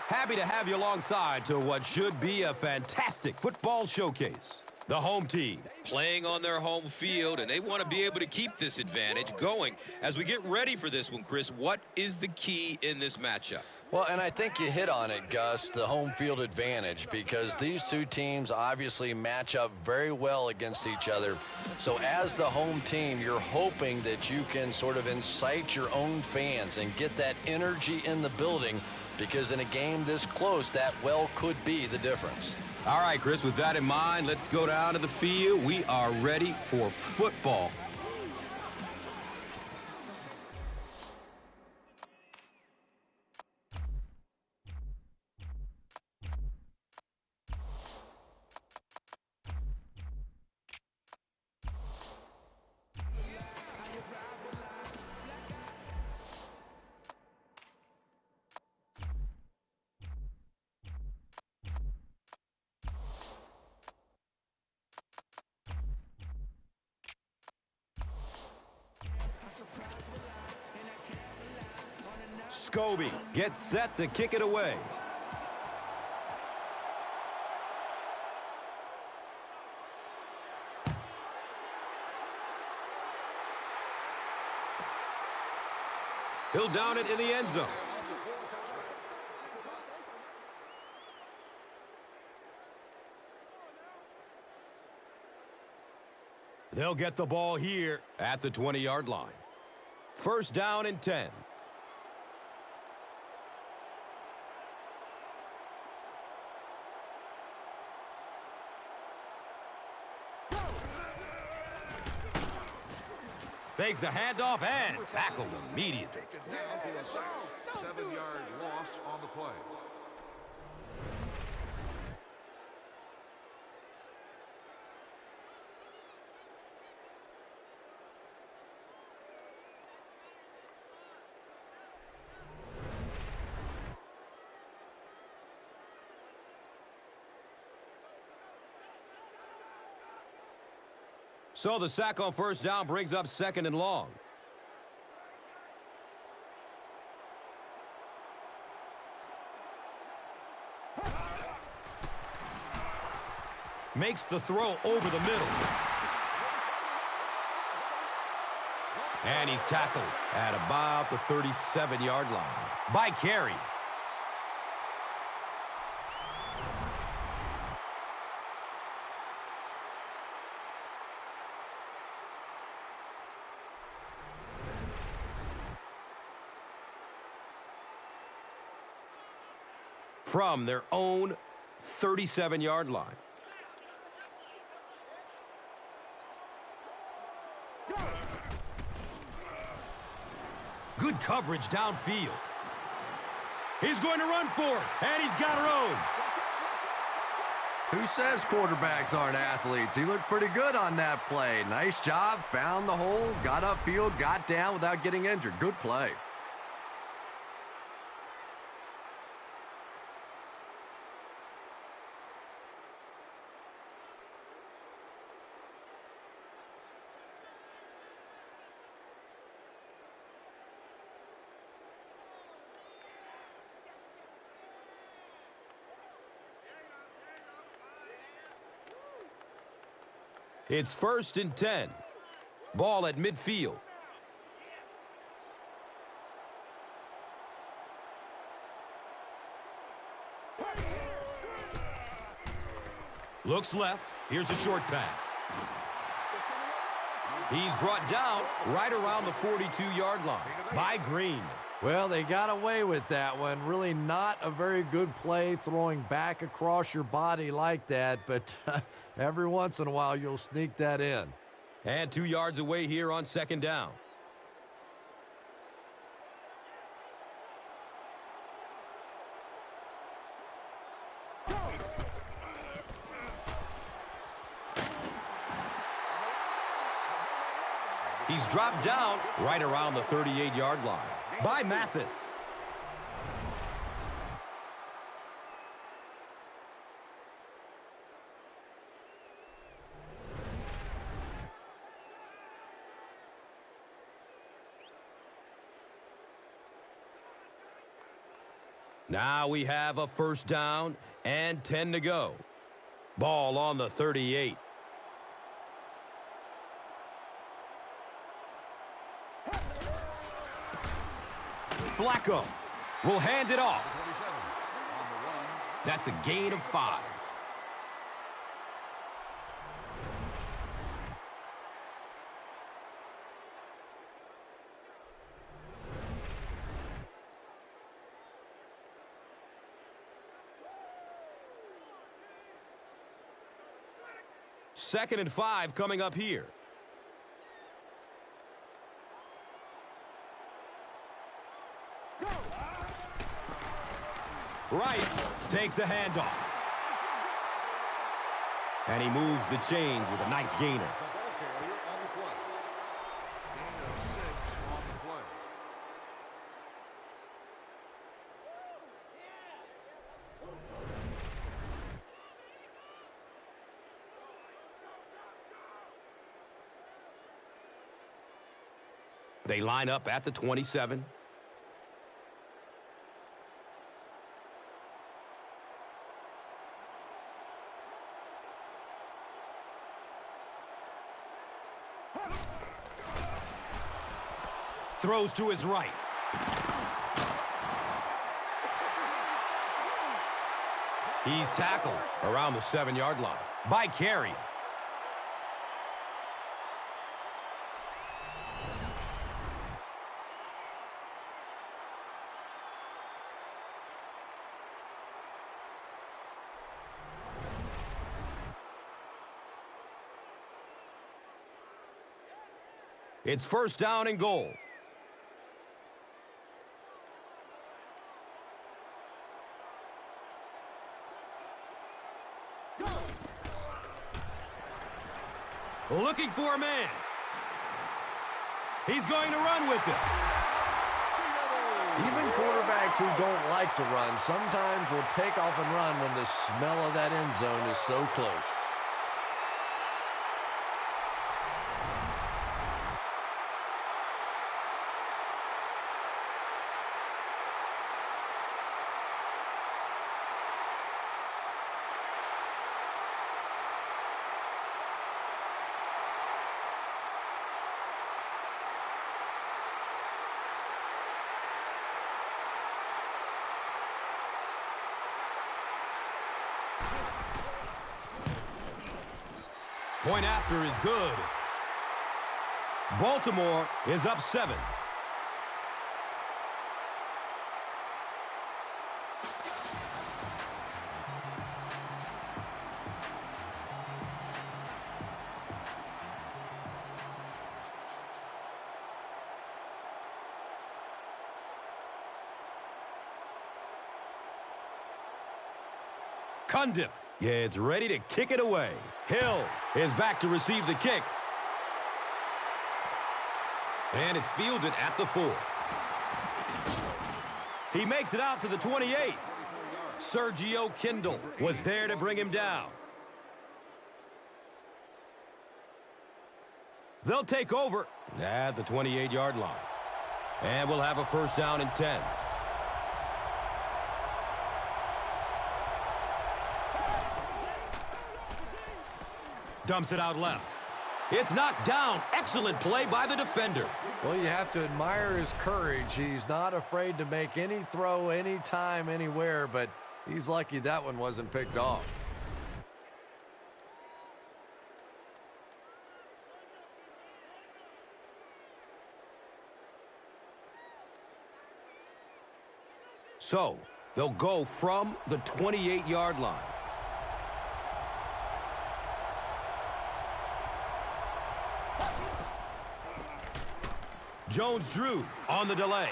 Happy to have you alongside to what should be a fantastic football showcase. The home team playing on their home field, and they want to be able to keep this advantage going. As we get ready for this one, Chris, what is the key in this matchup? Well, and I think you hit on it, Gus, the home field advantage, because these two teams obviously match up very well against each other. So as the home team, you're hoping that you can sort of incite your own fans and get that energy in the building, because in a game this close, that well could be the difference. All right, Chris, with that in mind, let's go down to the field. We are ready for football. Scobie gets set to kick it away. He'll down it in the end zone. They'll get the ball here at the 20-yard line. First down and 10. Fakes a handoff and tackled immediately. Down to a 7-yard loss on the play. So the sack on first down brings up second and long. Makes the throw over the middle. And he's tackled at about the 37-yard line by Carey. From their own 37-yard line. Good coverage downfield. He's going to run for it, and he's got room. Who says quarterbacks aren't athletes? He looked pretty good on that play. Nice job, found the hole, got upfield, got down without getting injured. Good play. It's first and 10. Ball at midfield. Looks left. Here's a short pass. He's brought down right around the 42-yard line by Green. Well, they got away with that one. Really not a very good play throwing back across your body like that, but every once in a while you'll sneak that in. And 2 yards away here on second down. He's dropped down right around the 38-yard line by Memphis. Now we have a first down and 10 to go. Ball on the 38. Flacco will hand it off. That's a gain of 5. Second and 5 coming up here. Rice takes a handoff. And he moves the chains with a nice gainer. They line up at the 27. Throws to his right. He's tackled around the 7-yard line by Carey. It's first down and goal. Looking for a man. He's going to run with it. Even quarterbacks who don't like to run sometimes will take off and run when the smell of that end zone is so close. Point after is good. Baltimore is up 7. Cundiff gets ready to kick it away. Hill is back to receive the kick. And it's fielded at the 4. He makes it out to the 28. Sergio Kindle was there to bring him down. They'll take over at the 28-yard line. And we'll have a first down and 10. Dumps it out left. It's knocked down. Excellent play by the defender. Well, you have to admire his courage. He's not afraid to make any throw, anytime, anywhere, but he's lucky that one wasn't picked off. So, they'll go from the 28-yard line. Jones-Drew on the delay.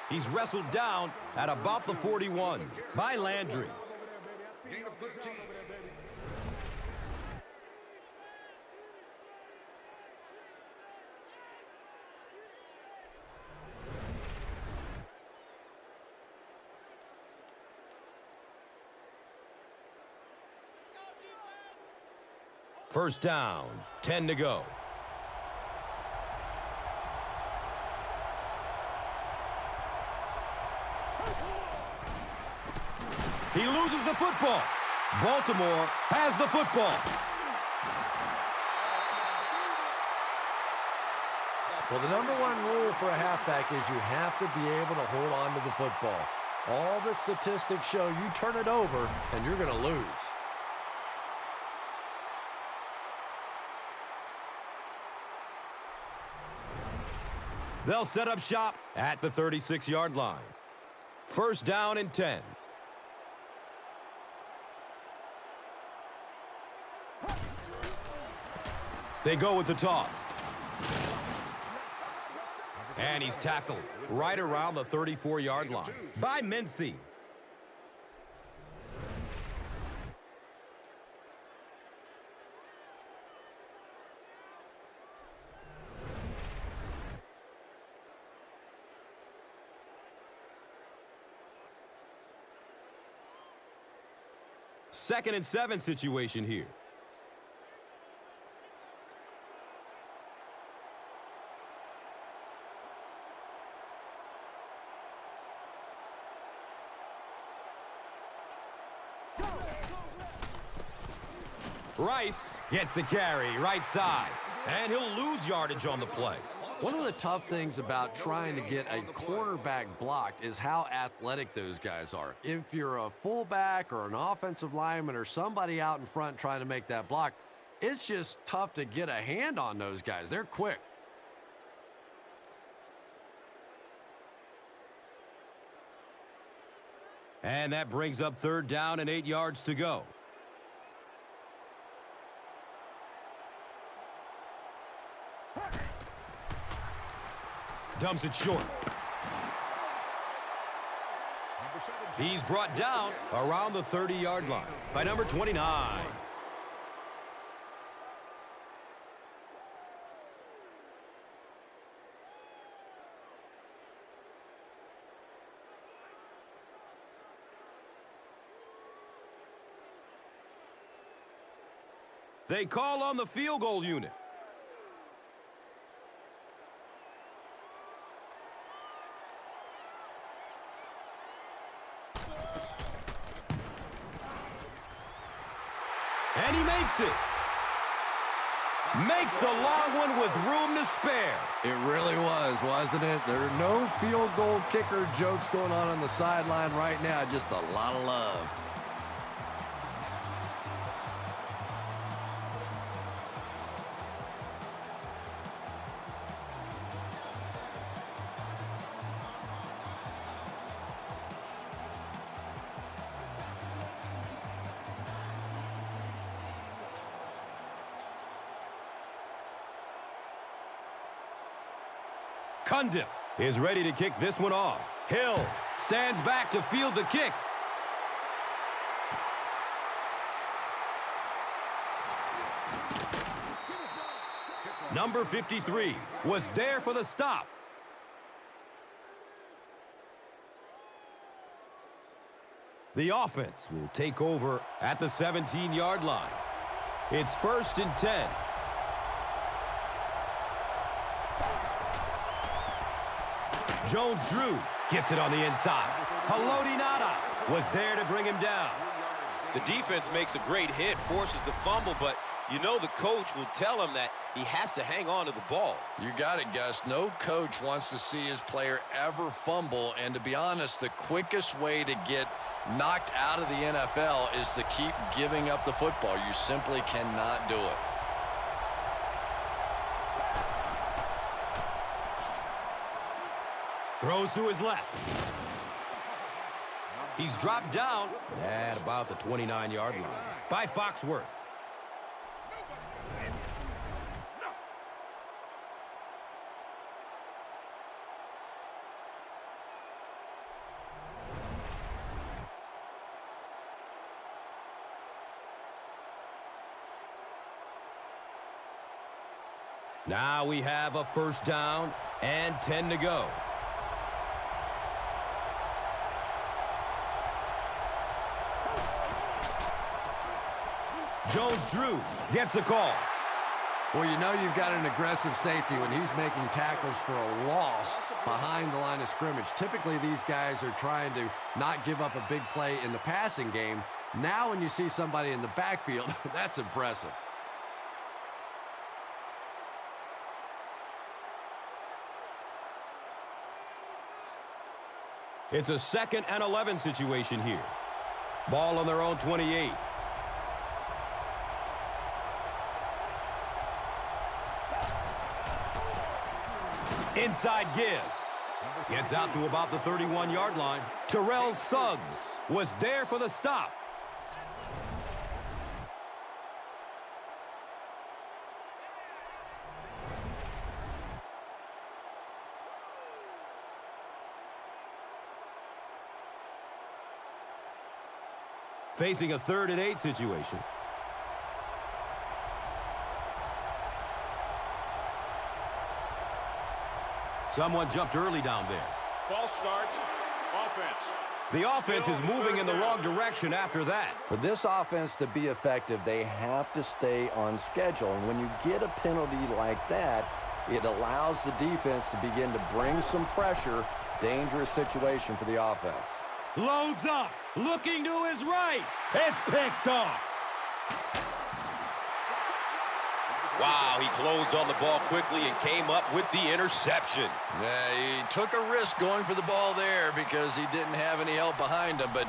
He's wrestled down at about the 41 by Landry. First down, 10 to go. He loses the football. Baltimore has the football. Well, the number one rule for a halfback is you have to be able to hold on to the football. All the statistics show you turn it over and you're going to lose. They'll set up shop at the 36-yard line. First down and 10. They go with the toss. And he's tackled right around the 34-yard line by Mincy. Second and 7 situation here. Rice gets the carry right side, and he'll lose yardage on the play. One of the tough things about trying to get a cornerback blocked is how athletic those guys are. If you're a fullback or an offensive lineman or somebody out in front trying to make that block, it's just tough to get a hand on those guys. They're quick. And that brings up third down and 8 yards to go. Dumps it short. He's brought down around the 30-yard line by number 29. They call on the field goal unit. And he makes it. Makes the long one with room to spare. It really was, wasn't it? There are no field goal kicker jokes going on the sideline right now. Just a lot of love. Cundiff is ready to kick this one off. Hill stands back to field the kick. Number 53 was there for the stop. The offense will take over at the 17-yard line. It's first and 10. Jones-Drew gets it on the inside. Haloti Ngata was there to bring him down. The defense makes a great hit, forces the fumble, but you know the coach will tell him that he has to hang on to the ball. You got it, Gus. No coach wants to see his player ever fumble, and to be honest, the quickest way to get knocked out of the NFL is to keep giving up the football. You simply cannot do it. Throws to his left. He's dropped down at about the 29-yard line by Foxworth. Now we have a first down and 10 to go. Jones-Drew gets the call. Well, you know you've got an aggressive safety when he's making tackles for a loss behind the line of scrimmage. Typically, these guys are trying to not give up a big play in the passing game. Now when you see somebody in the backfield, that's impressive. It's a 2nd and 11 situation here. Ball on their own 28. Inside give. Gets out to about the 31-yard line. Terrell Suggs was there for the stop. Facing a 3rd and 8 situation. Someone jumped early down there. False start. Offense. The offense is moving in the wrong direction after that. For this offense to be effective, they have to stay on schedule. And when you get a penalty like that, it allows the defense to begin to bring some pressure. Dangerous situation for the offense. Loads up, looking to his right. It's picked off. Wow, he closed on the ball quickly and came up with the interception. Yeah, he took a risk going for the ball there because he didn't have any help behind him. But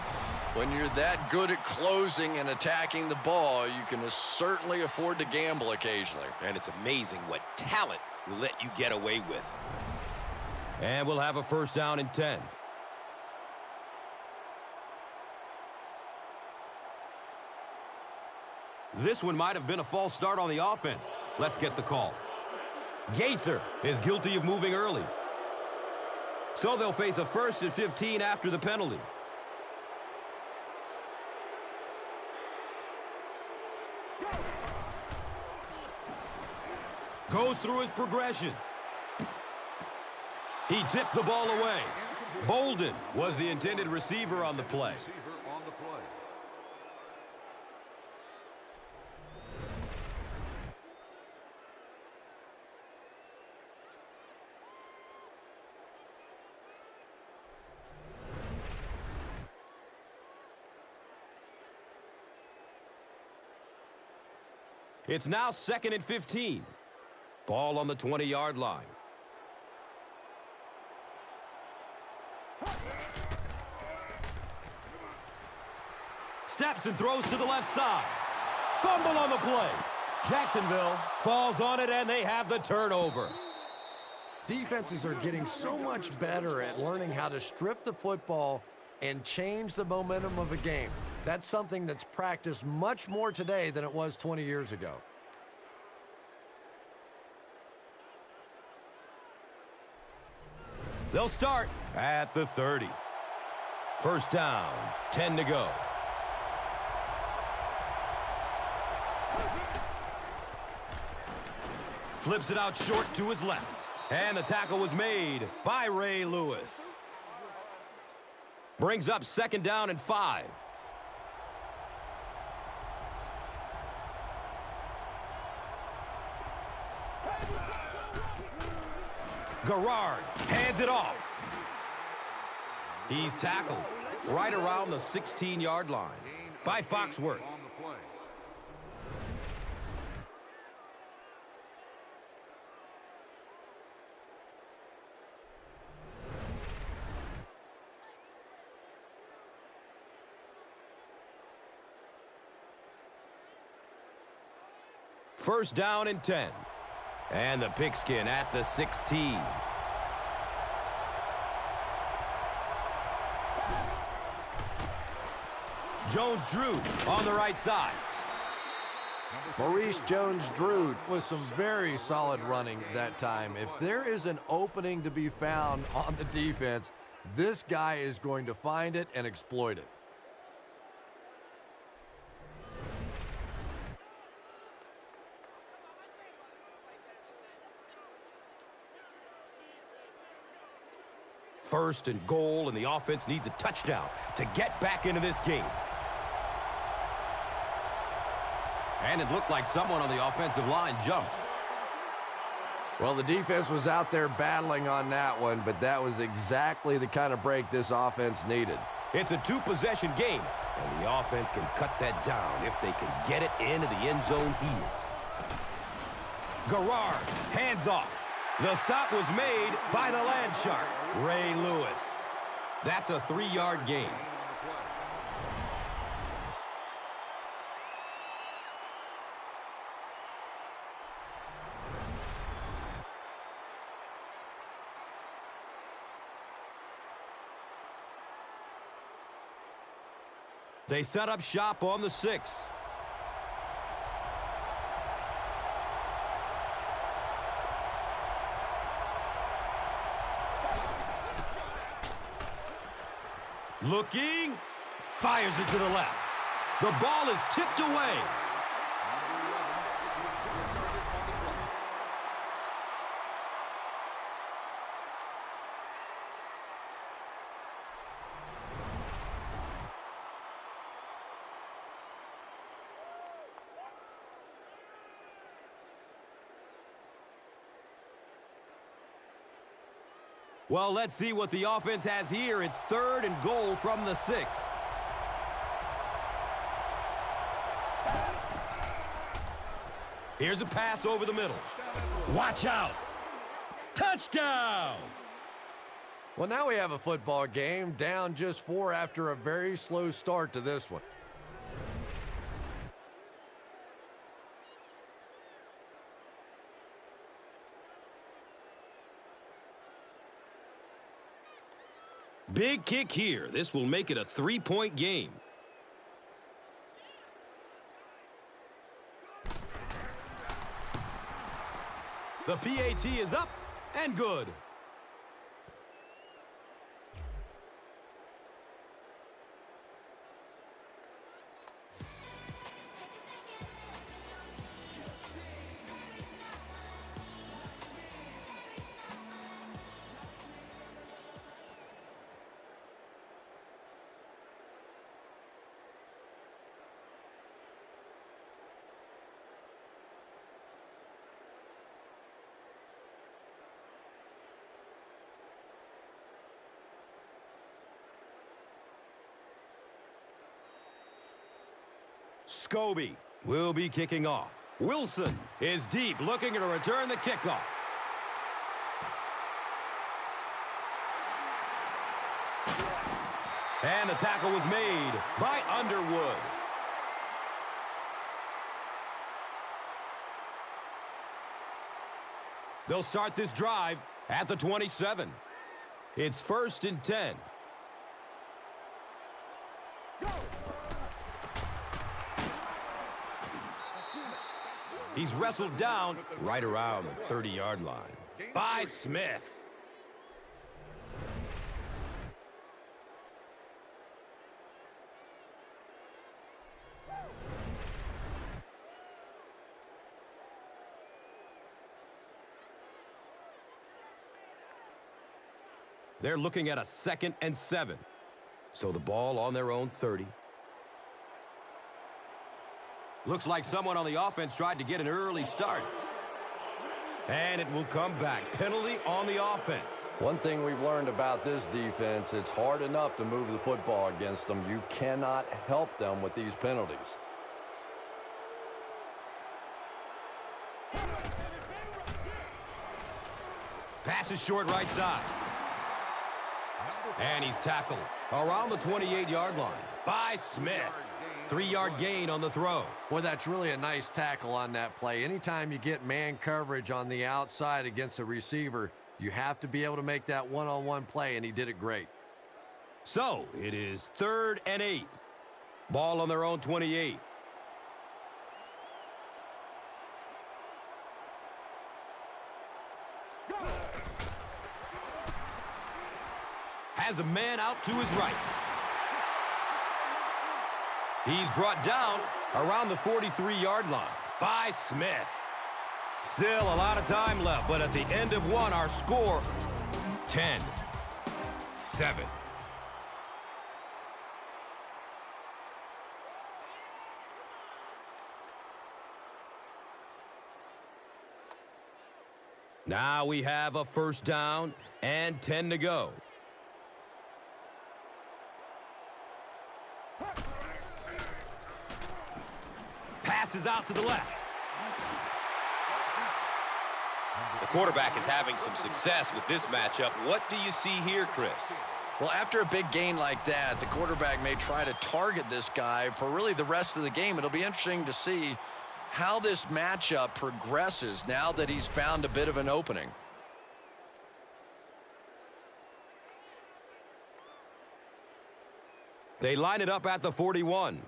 when you're that good at closing and attacking the ball, you can certainly afford to gamble occasionally. And it's amazing what talent will let you get away with. And we'll have a 1st down and 10. This one might have been a false start on the offense. Let's get the call. Gaither is guilty of moving early. So they'll face a 1st and 15 after the penalty. Goes through his progression. He tipped the ball away. Bolden was the intended receiver on the play. It's now 2nd and 15. Ball on the 20-yard line. Steps and throws to the left side. Fumble on the play. Jacksonville falls on it, and they have the turnover. Defenses are getting so much better at learning how to strip the football and change the momentum of a game. That's something that's practiced much more today than it was 20 years ago. They'll start at the 30. 1st down, 10 to go. Flips it out short to his left. And the tackle was made by Ray Lewis. Brings up 2nd down and 5. Garrard hands it off. He's tackled right around the 16-yard line by Foxworth. First down and 10. And the pigskin at the 16. Jones-Drew on the right side. Maurice Jones-Drew with some very solid running that time. If there is an opening to be found on the defense, this guy is going to find it and exploit it. First and goal, and the offense needs a touchdown to get back into this game. And it looked like someone on the offensive line jumped. Well, the defense was out there battling on that one, but that was exactly the kind of break this offense needed. It's a two-possession game, and the offense can cut that down if they can get it into the end zone here. Garrard, hands off. The stop was made by the land shark, Ray Lewis. That's a 3-yard gain. They set up shop on the 6. Looking, fires it to the left. The ball is tipped away. Well, let's see what the offense has here. It's 3rd and goal from the 6. Here's a pass over the middle. Watch out. Touchdown! Well, now we have a football game down just 4 after a very slow start to this one. Big kick here. This will make it a 3-point game. The PAT is up and good. Scobie will be kicking off. Wilson is deep, looking to return the kickoff. And the tackle was made by Underwood. They'll start this drive at the 27. It's 1st and 10. He's wrestled down right around the 30-yard line by Smith. They're looking at a 2nd and 7. So the ball on their own 30. Looks like someone on the offense tried to get an early start. And it will come back. Penalty on the offense. One thing we've learned about this defense, it's hard enough to move the football against them. You cannot help them with these penalties. Pass is short right side. And he's tackled around the 28-yard line by Smith. 3-yard gain on the throw. Boy, that's really a nice tackle on that play. Anytime you get man coverage on the outside against a receiver, you have to be able to make that one-on-one play, and he did it great. So it is 3rd and 8. Ball on their own 28. Has a man out to his right. He's brought down around the 43-yard line by Smith. Still a lot of time left, but at the end of one, our score, 10-7. Now we have a first down and 10 to go. Passes out to the left. The quarterback is having some success with this matchup. What do you see here, Chris? Well, after a big gain like that, the quarterback may try to target this guy for really the rest of the game. It'll be interesting to see how this matchup progresses now that he's found a bit of an opening. They line it up at the 41.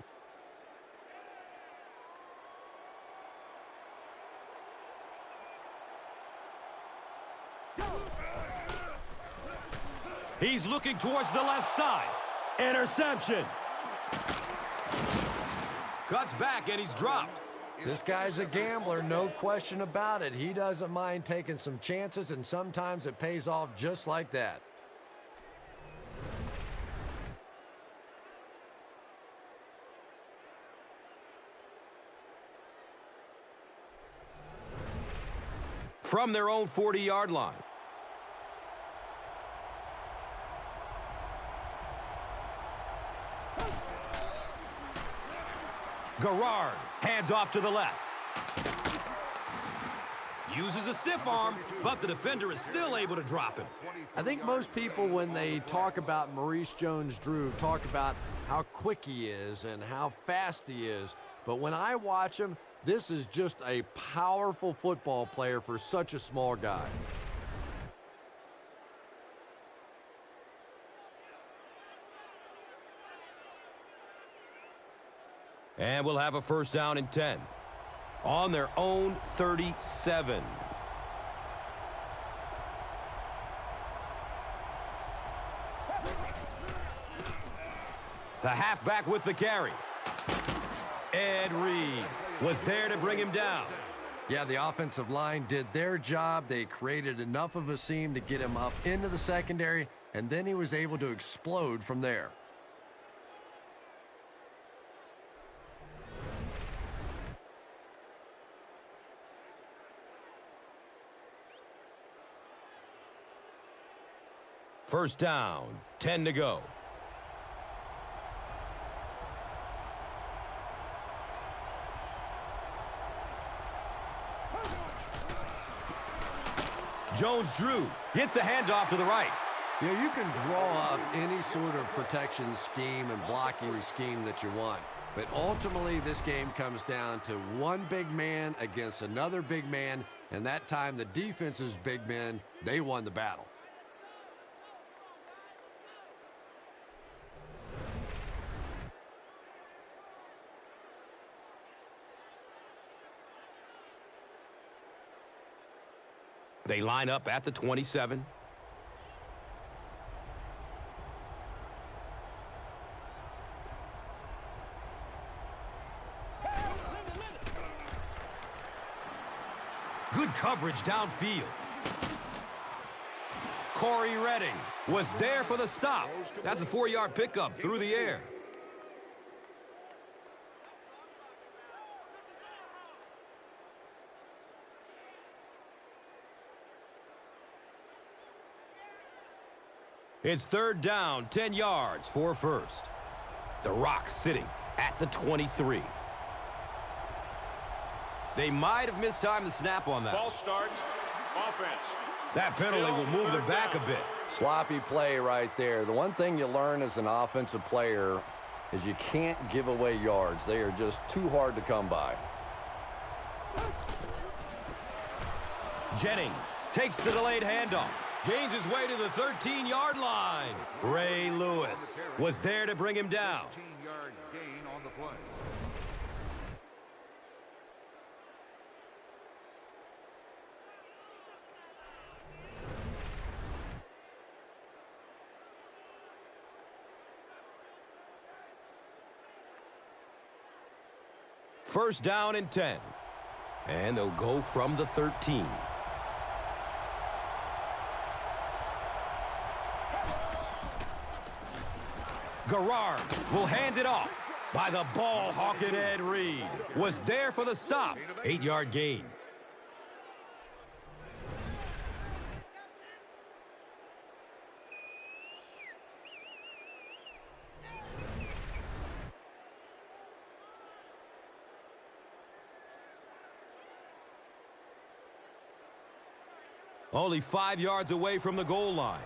He's looking towards the left side. Interception. Cuts back and he's dropped. This guy's a gambler, no question about it. He doesn't mind taking some chances, and sometimes it pays off just like that. From their own 40-yard line. Garrard hands off to the left. Uses a stiff arm, but the defender is still able to drop him. I think most people, when they talk about Maurice Jones-Drew, talk about how quick he is and how fast he is. But when I watch him, this is just a powerful football player for such a small guy. And we'll have a first down and 10. On their own 37. The halfback with the carry. Ed Reed was there to bring him down. Yeah, the offensive line did their job. They created enough of a seam to get him up into the secondary, and then he was able to explode from there. First down, 10 to go. Jones-Drew gets a handoff to the right. You know, you can draw up any sort of protection scheme and blocking scheme that you want. But ultimately, this game comes down to one big man against another big man. And that time, the defense's big men, they won the battle. They line up at the 27. Good coverage downfield. Corey Redding was there for the stop. That's a 4-yard pickup through the air. It's third down, 10 yards for first. The Rock sitting at the 23. They might have mistimed the snap on that. False start. Offense. That penalty will move them back a bit. Sloppy play right there. The one thing you learn as an offensive player is you can't give away yards. They are just too hard to come by. Jennings takes the delayed handoff. Gains his way to the 13-yard line. Ray Lewis was there to bring him down. 13-yard gain on the play. First down and 10. And they'll go from the 13. Garrard will hand it off by the ball-hawking Ed Reed. Was there for the stop. 8-yard gain. Only 5 yards away from the goal line.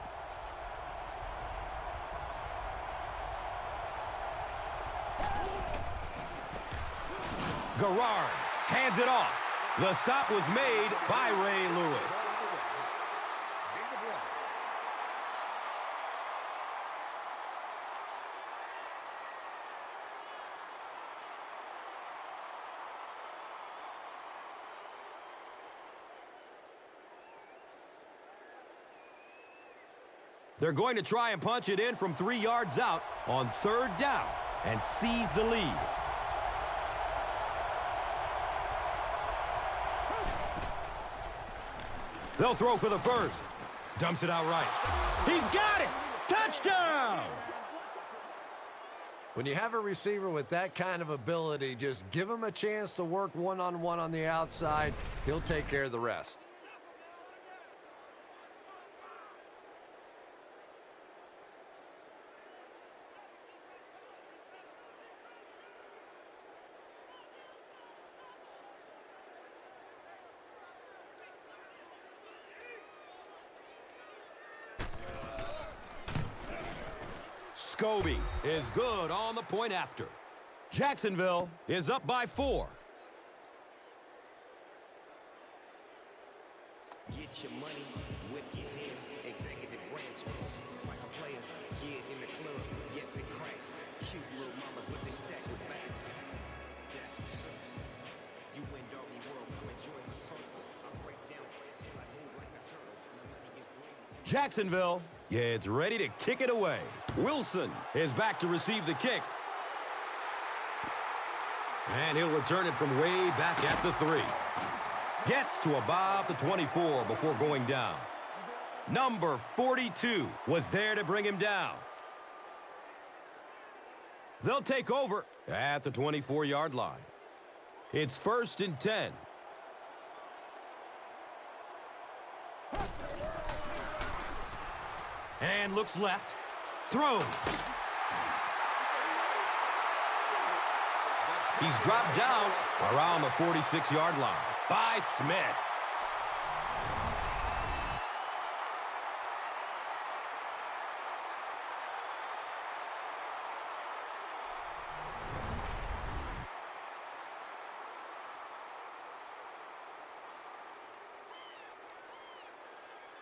Garrard hands it off. The stop was made by Ray Lewis. They're going to try and punch it in from 3 yards out on 3rd down and seize the lead. They'll throw for the first. Dumps it out right. He's got it! Touchdown! When you have a receiver with that kind of ability, just give him a chance to work one-on-one on the outside. He'll take care of the rest. Scobie is good on the point after. Jacksonville is up by 4. Get your money with your hand, executive branch. Like a player, kid in the club, yes it cracks. Cute little mama with this stack with backs. That's what's up. You win doggy world, come enjoy my circle. I break down till I move like a turtle. My money is green. Jacksonville gets ready to kick it away. Wilson is back to receive the kick. And he'll return it from way back at the 3. Gets to about the 24 before going down. Number 42 was there to bring him down. They'll take over at the 24-yard line. It's 1st and 10. And looks left. Throws. He's dropped down around the 46-yard line by Smith.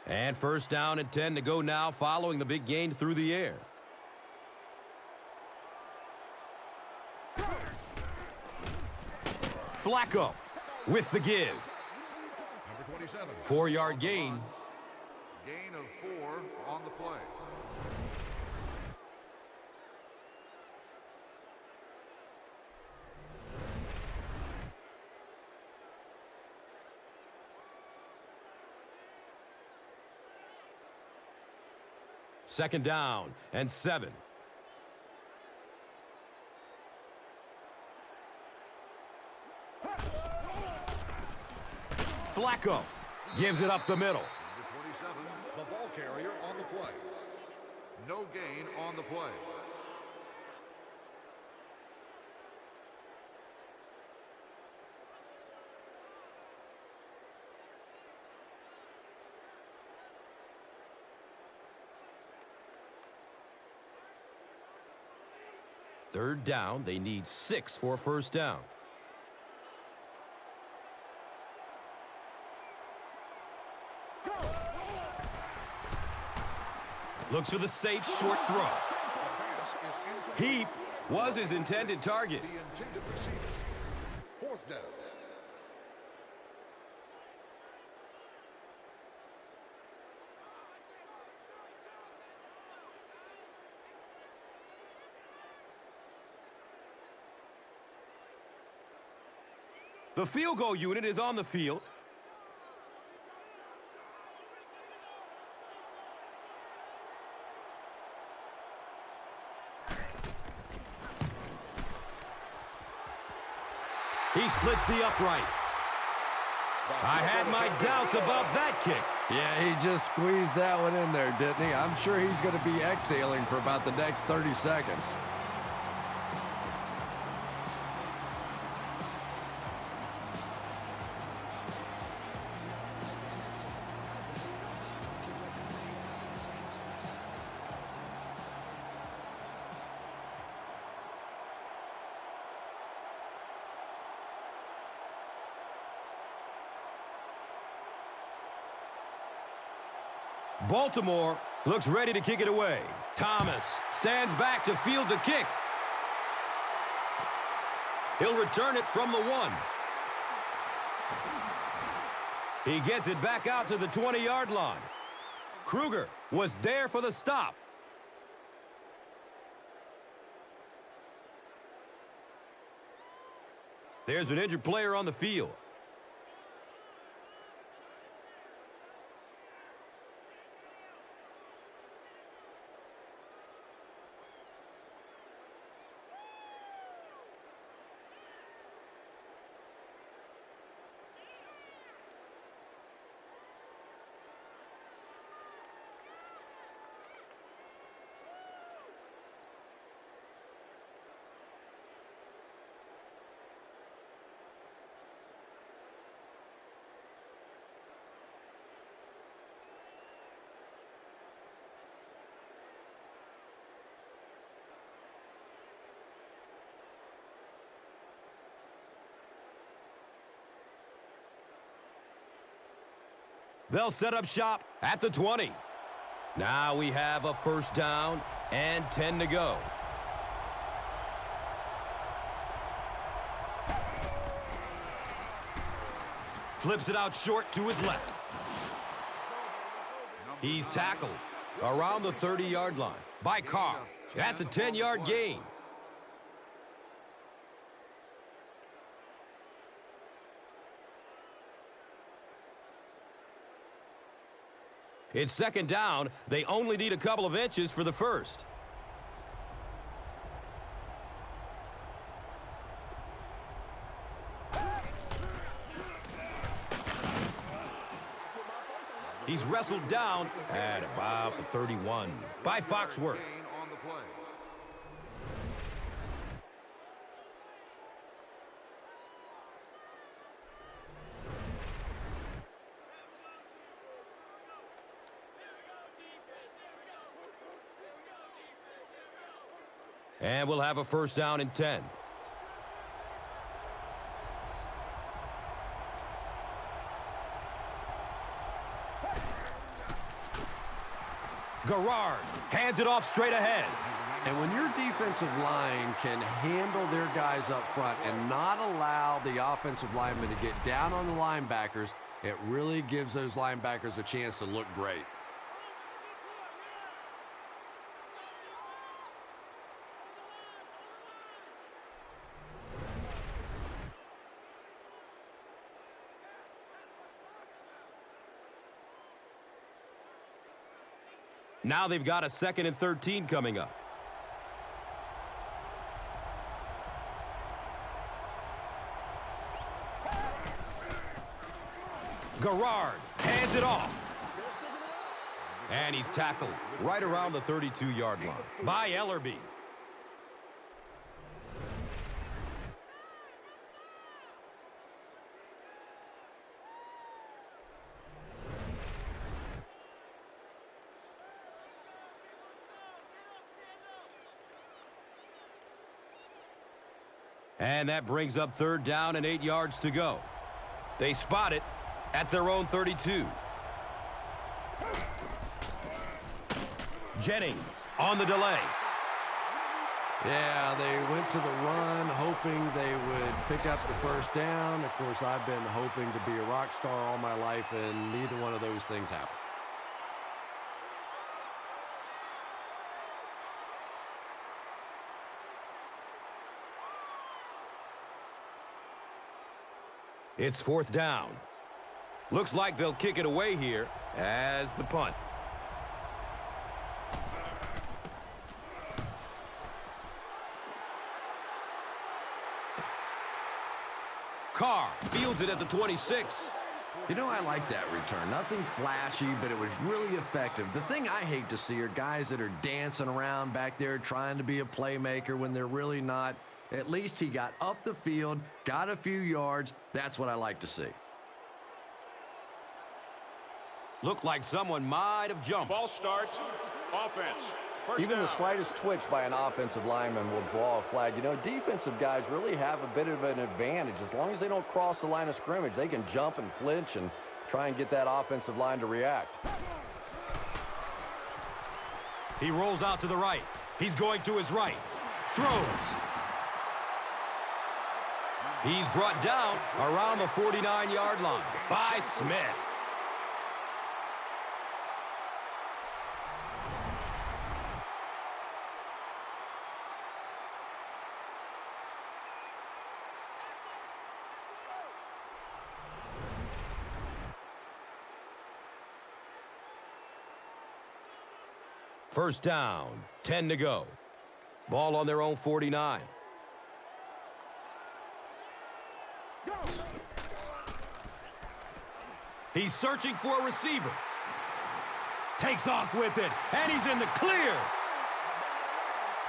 And 1st down and 10 to go now following the big gain through the air. Flacco with the give. Number 27. 4-yard gain. Gain of 4 on the play. Second down and 7. Flacco gives it up the middle. Number 27, the ball carrier on the play. No gain on the play. Third down, they need 6 for a 1st down. Looks for the safe short throw. Heap was his intended target. The intended receiver. 4th down. The field goal unit is on the field. He splits the uprights. I had my doubts about that kick. Yeah, he just squeezed that one in there, didn't he? I'm sure he's going to be exhaling for about the next 30 seconds. Baltimore looks ready to kick it away. Thomas stands back to field the kick. He'll return it from the 1. He gets it back out to the 20-yard line. Kruger was there for the stop. There's an injured player on the field. They'll set up shop at the 20. Now we have a first down and 10 to go. Flips it out short to his left. He's tackled around the 30-yard line by Carr. That's a 10-yard gain. It's second down. They only need a couple of inches for the first. He's wrestled down at about the 31 by Foxworth. And we'll have a first down and 10. Garrard hands it off straight ahead. And when your defensive line can handle their guys up front and not allow the offensive linemen to get down on the linebackers, it really gives those linebackers a chance to look great. Now they've got a 2nd and 13 coming up. Garrard hands it off. And he's tackled right around the 32-yard line by Ellerbe. And that brings up third down and 8 yards to go. They spot it at their own 32. Jennings on the delay. Yeah, they went to the run hoping they would pick up the first down. Of course, I've been hoping to be a rock star all my life, and neither one of those things happened. It's fourth down. Looks like they'll kick it away here as the punt. Carr fields it at the 26. You know, I like that return. Nothing flashy, but it was really effective. The thing I hate to see are guys that are dancing around back there trying to be a playmaker when they're really not. At least he got up the field, got a few yards. That's what I like to see. Looked like someone might have jumped. False start. Offense. First Even down. the slightest twitch by an offensive lineman will draw a flag. You know, defensive guys really have a bit of an advantage. As long as they don't cross the line of scrimmage, they can jump and flinch and try and get that offensive line to react. He rolls out to the right. He's going to his right. Throws. He's brought down around the 49-yard line by Smith. First down, 10 to go. Ball on their own 49. He's searching for a receiver. Takes off with it, and he's in the clear.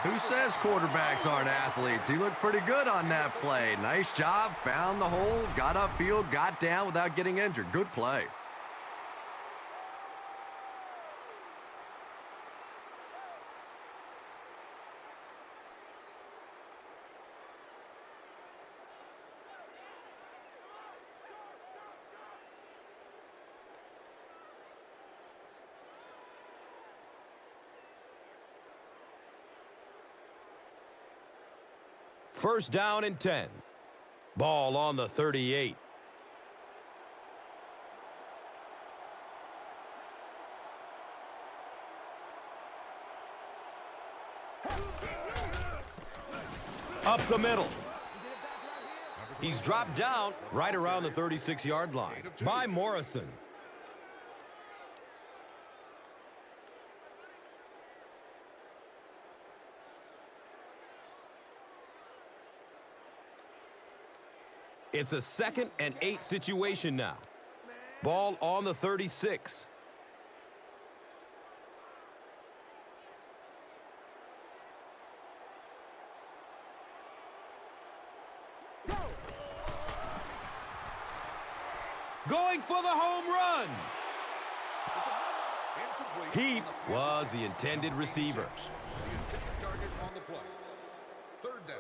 Who says quarterbacks aren't athletes? He looked pretty good on that play. Nice job, found the hole, got upfield, got down without getting injured. Good play. First down and 10. Ball on the 38. Up the middle. He's dropped down right around the 36-yard line by Morrison. It's a 2nd and 8 situation now. Ball on the 36. Going for the home run. He was the intended receiver. The intended target on the play. Third down.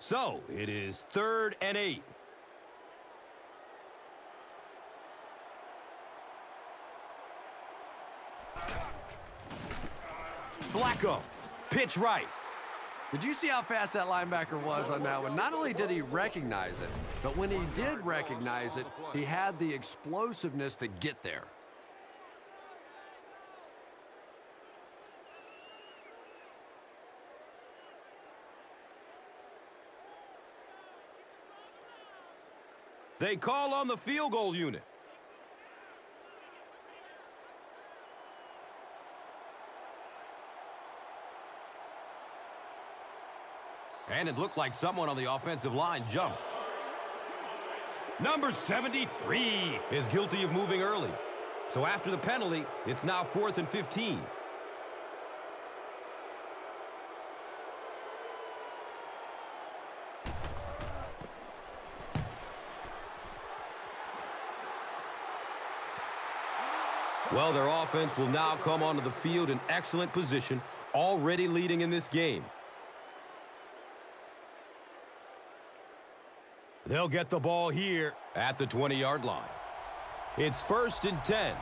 So it is 3rd and 8. Flacco, pitch right. Did you see how fast that linebacker was on that one? Not only did he recognize it, but when he did recognize it, he had the explosiveness to get there. They call on the field goal unit. And it looked like someone on the offensive line jumped. Number 73 is guilty of moving early. So after the penalty, it's now 4th and 15. Well, their offense will now come onto the field in excellent position, already leading in this game. They'll get the ball here at the 20-yard line. It's 1st and 10.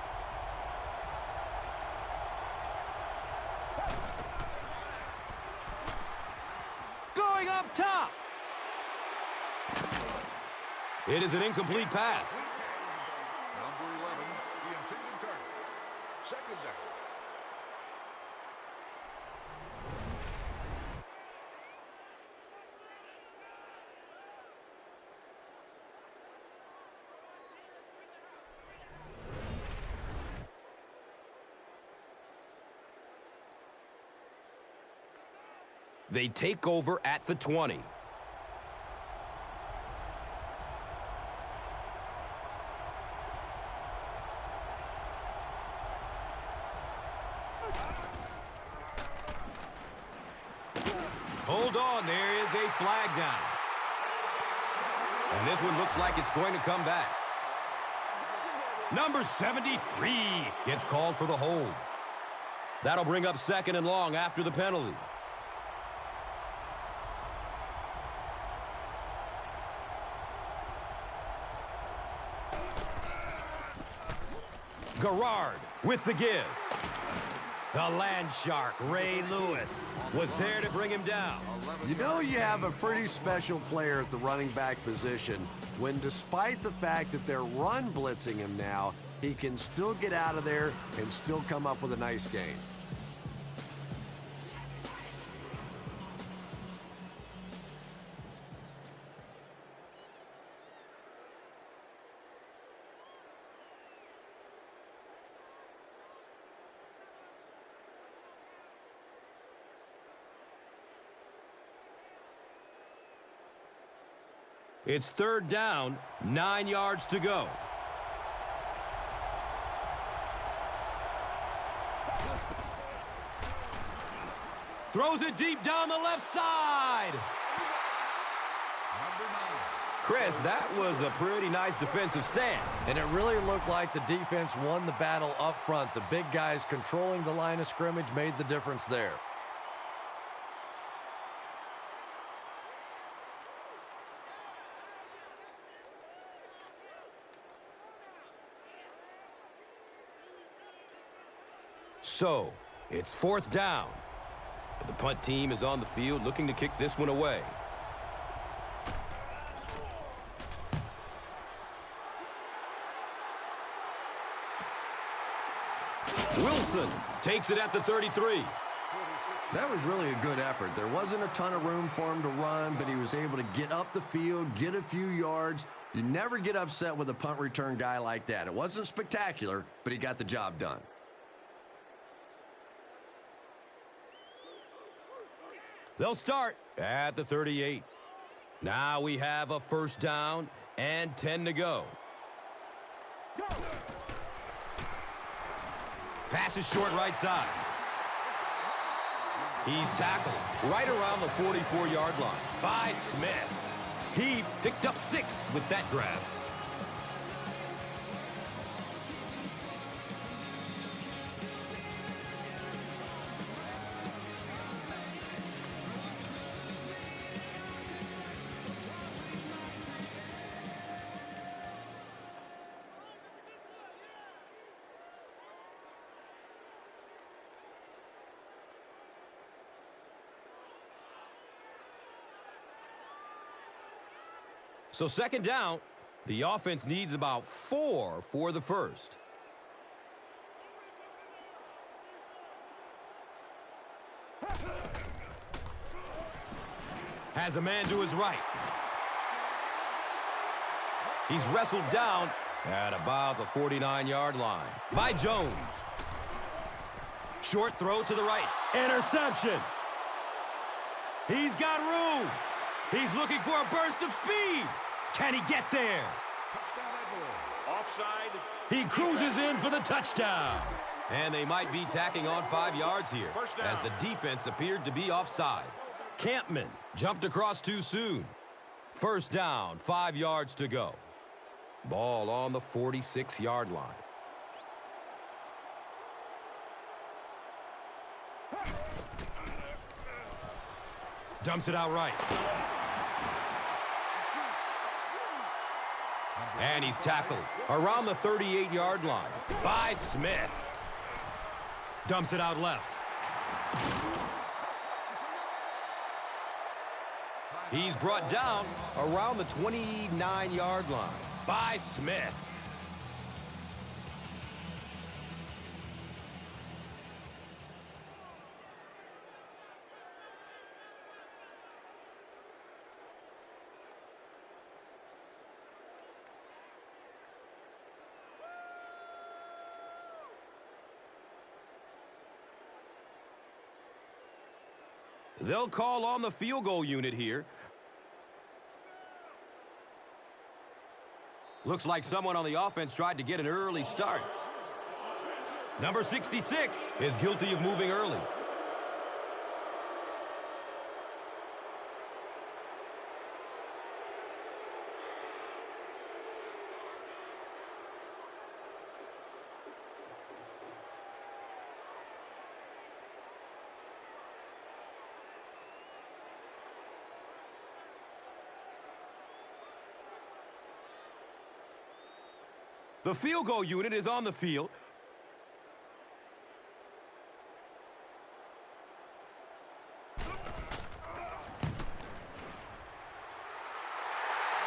Going up top. It is an incomplete pass. Number 11, the intended target. Second down. They take over at the 20. Hold on, there is a flag down. And this one looks like it's going to come back. Number 73 gets called for the hold. That'll bring up 2nd and long after the penalty. Garrard with the give. The land shark, Ray Lewis, was there to bring him down. You know you have a pretty special player at the running back position when, despite the fact that they're run blitzing him now, he can still get out of there and still come up with a nice gain. It's 3rd down, 9 yards to go. Throws it deep down the left side. Chris, that was a pretty nice defensive stand. And it really looked like the defense won the battle up front. The big guys controlling the line of scrimmage made the difference there. So, it's 4th down. The punt team is on the field looking to kick this one away. Wilson takes it at the 33. That was really a good effort. There wasn't a ton of room for him to run, but he was able to get up the field, get a few yards. You never get upset with a punt return guy like that. It wasn't spectacular, but he got the job done. They'll start at the 38. Now we have a 1st down and 10 to go. Pass is short right side. He's tackled right around the 44-yard line by Smith. He picked up 6 with that grab. So 2nd down, the offense needs about 4 for the first. Has a man to his right. He's wrestled down at about the 49-yard line by Jones. Short throw to the right. Interception. He's got room. He's looking for a burst of speed. Can he get there? Offside. He cruises in for the touchdown. And they might be tacking on 5 yards here as the defense appeared to be offside. Campman jumped across too soon. 1st down, 5 yards to go. Ball on the 46-yard line. Dumps it out right. And he's tackled around the 38-yard line by Smith. Dumps it out left. He's brought down around the 29-yard line by Smith. They'll call on the field goal unit here. Looks like someone on the offense tried to get an early start. Number 66 is guilty of moving early. The field goal unit is on the field.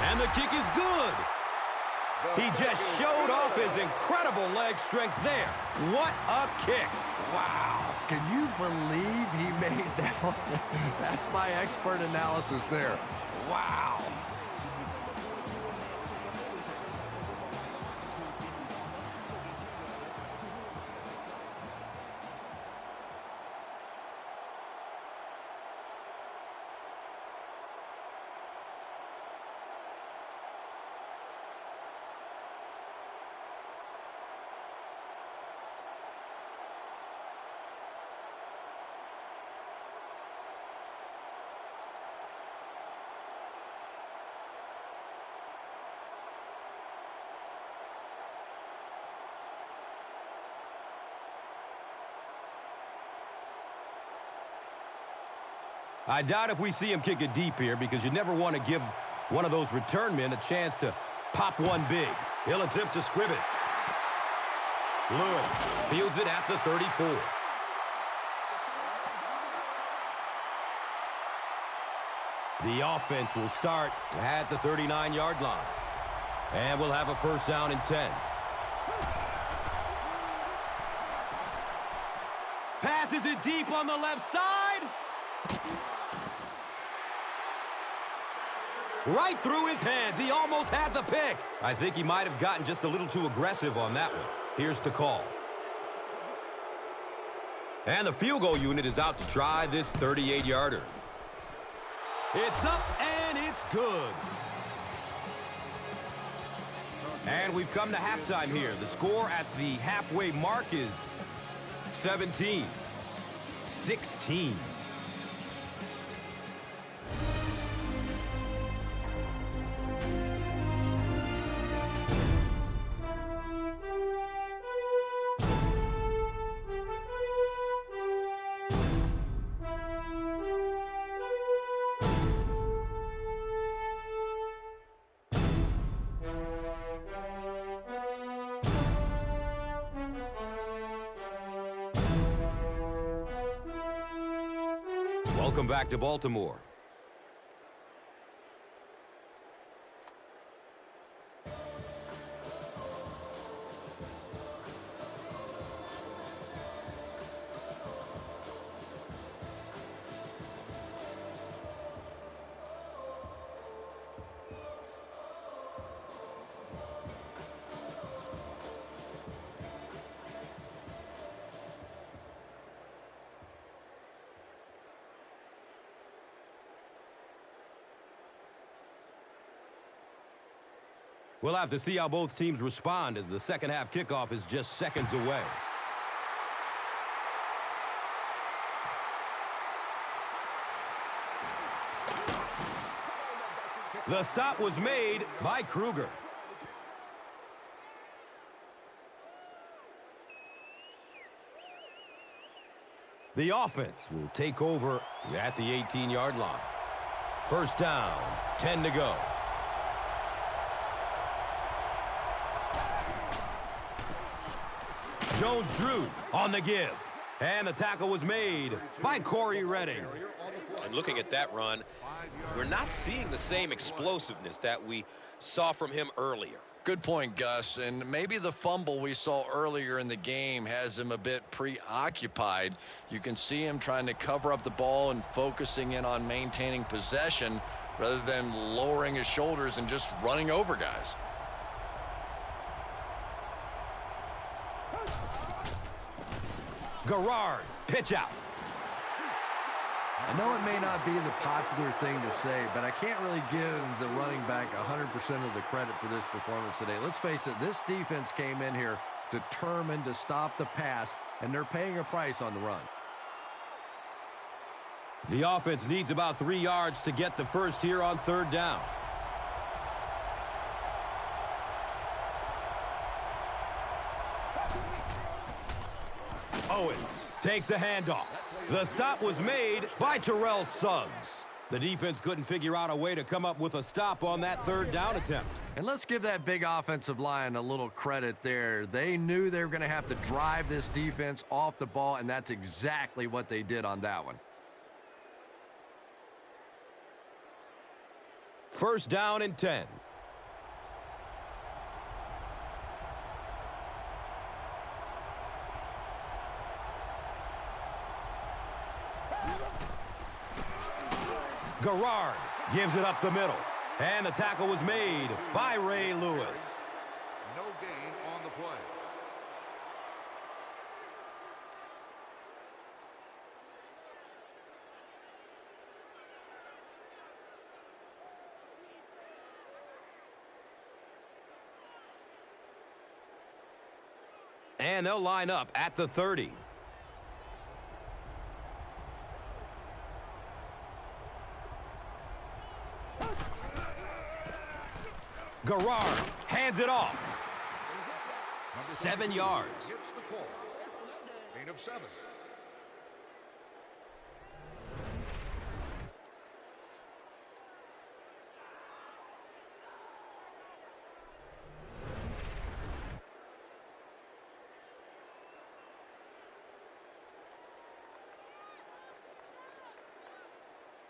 And the kick is good. He just showed off his incredible leg strength there. What a kick. Wow. Can you believe he made that one? That's my expert analysis there. Wow. I doubt if we see him kick it deep here because you never want to give one of those return men a chance to pop one big. He'll attempt to scrib it. Lewis fields it at the 34. The offense will start at the 39-yard line. And we'll have a first down and 10. Passes it deep on the left side. Right through his hands. He almost had the pick. I think he might have gotten just a little too aggressive on that one. Here's the call. And the field goal unit is out to try this 38-yarder. It's up and it's good. And we've come to halftime here. The score at the halfway mark is 17-16. Welcome back to Baltimore. We'll have to see how both teams respond as the second half kickoff is just seconds away. The stop was made by Kruger. The offense will take over at the 18-yard line. First down, 10 to go. Jones-Drew on the give. And the tackle was made by Corey Redding. And looking at that run, we're not seeing the same explosiveness that we saw from him earlier. Good point, Gus. And maybe the fumble we saw earlier in the game has him a bit preoccupied. You can see him trying to cover up the ball and focusing in on maintaining possession rather than lowering his shoulders and just running over guys. Garrard, pitch out. I know it may not be the popular thing to say, but I can't really give the running back 100% of the credit for this performance today. Let's face it, this defense came in here determined to stop the pass, and they're paying a price on the run. The offense needs about 3 yards to get the first here on third down. Owens takes a handoff. The stop was made by Terrell Suggs. The defense couldn't figure out a way to come up with a stop on that third down attempt. And let's give that big offensive line a little credit there. They knew they were going to have to drive this defense off the ball, and that's exactly what they did on that one. First down and 10. Garrard gives it up the middle. And the tackle was made by Ray Lewis. No gain on the play. And they'll line up at the 30. Garrard hands it off. 7 yards. Gets the call. Gain of 7.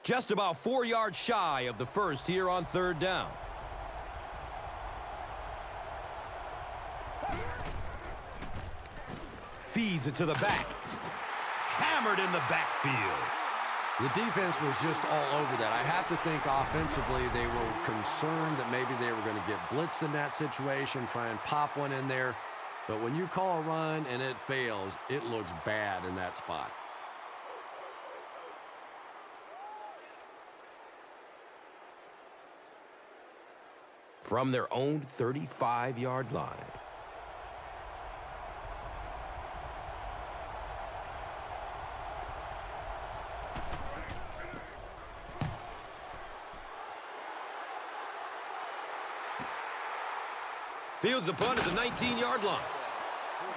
Just about 4 yards shy of the first here on third down. Feeds it to the back. Hammered in the backfield. The defense was just all over that. I have to think offensively they were concerned that maybe they were going to get blitzed in that situation, try and pop one in there. But when you call a run and it fails, it looks bad in that spot. From their own 35-yard line. Fields the punt at the 19-yard line.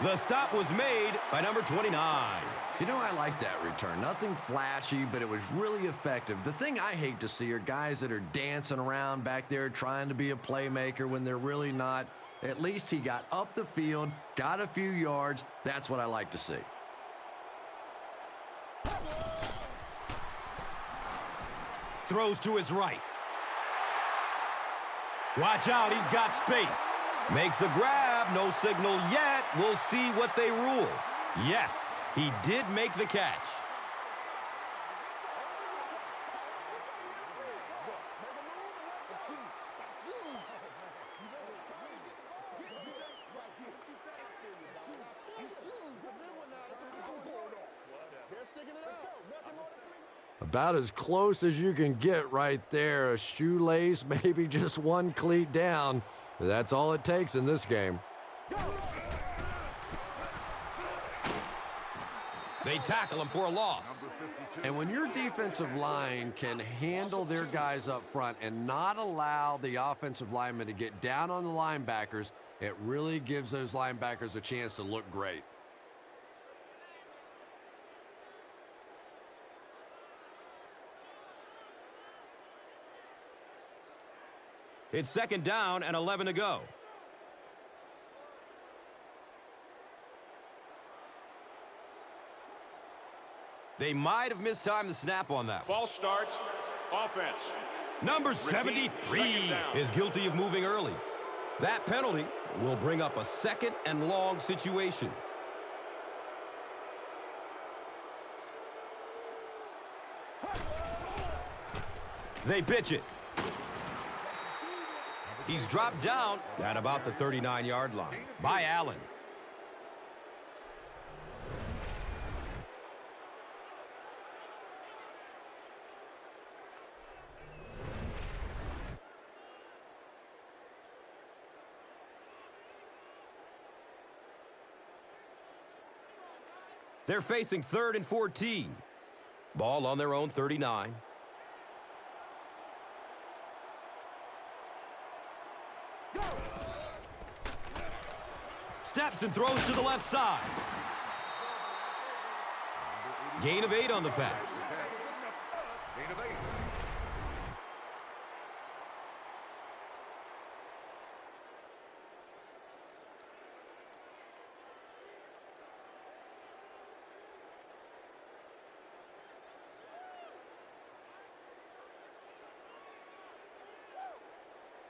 The stop was made by number 29. You know, I like that return. Nothing flashy, but it was really effective. The thing I hate to see are guys that are dancing around back there trying to be a playmaker when they're really not. At least he got up the field, got a few yards. That's what I like to see. Throws to his right. Watch out, he's got space. Makes the grab, no signal yet. We'll see what they rule. Yes, he did make the catch. About as close as you can get right there. A shoelace, maybe just one cleat down. That's all it takes in this game. They tackle him for a loss. And when your defensive line can handle their guys up front and not allow the offensive linemen to get down on the linebackers, it really gives those linebackers a chance to look great. It's second down and 11 to go. They might have mistimed the snap on that. False start. Offense. Number 73 is guilty of moving early. That penalty will bring up a second and long situation. They pitch it. He's dropped down at about the 39-yard line by Allen. They're facing 3rd and 14. Ball on their own 39. Steps and throws to the left side. Gain of 8 on the pass. Gain of 8.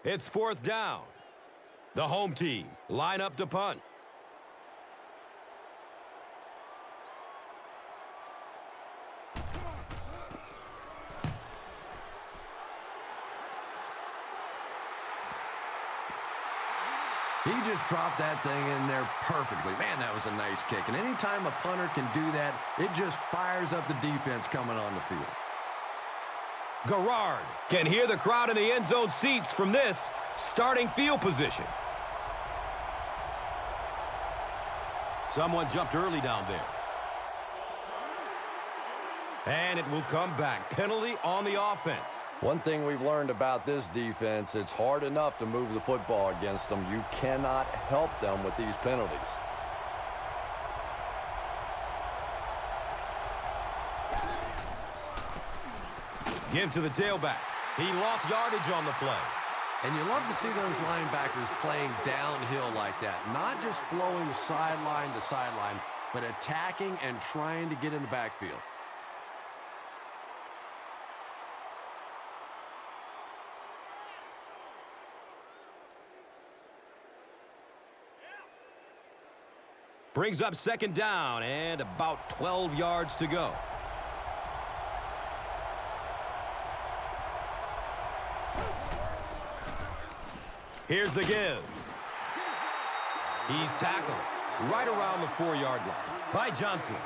It's 4th down. The home team line up to punt. He just dropped that thing in there perfectly. Man, that was a nice kick. And anytime a punter can do that, it just fires up the defense coming on the field. Garrard can hear the crowd in the end zone seats from this starting field position. Someone jumped early down there. And it will come back. Penalty on the offense. One thing we've learned about this defense, it's hard enough to move the football against them. You cannot help them with these penalties. Give to the tailback. He lost yardage on the play. And you love to see those linebackers playing downhill like that. Not just flowing sideline to sideline, but attacking and trying to get in the backfield. Brings up 2nd down and about 12 yards to go. Here's the give. He's tackled right around the 4-yard line by Johnson.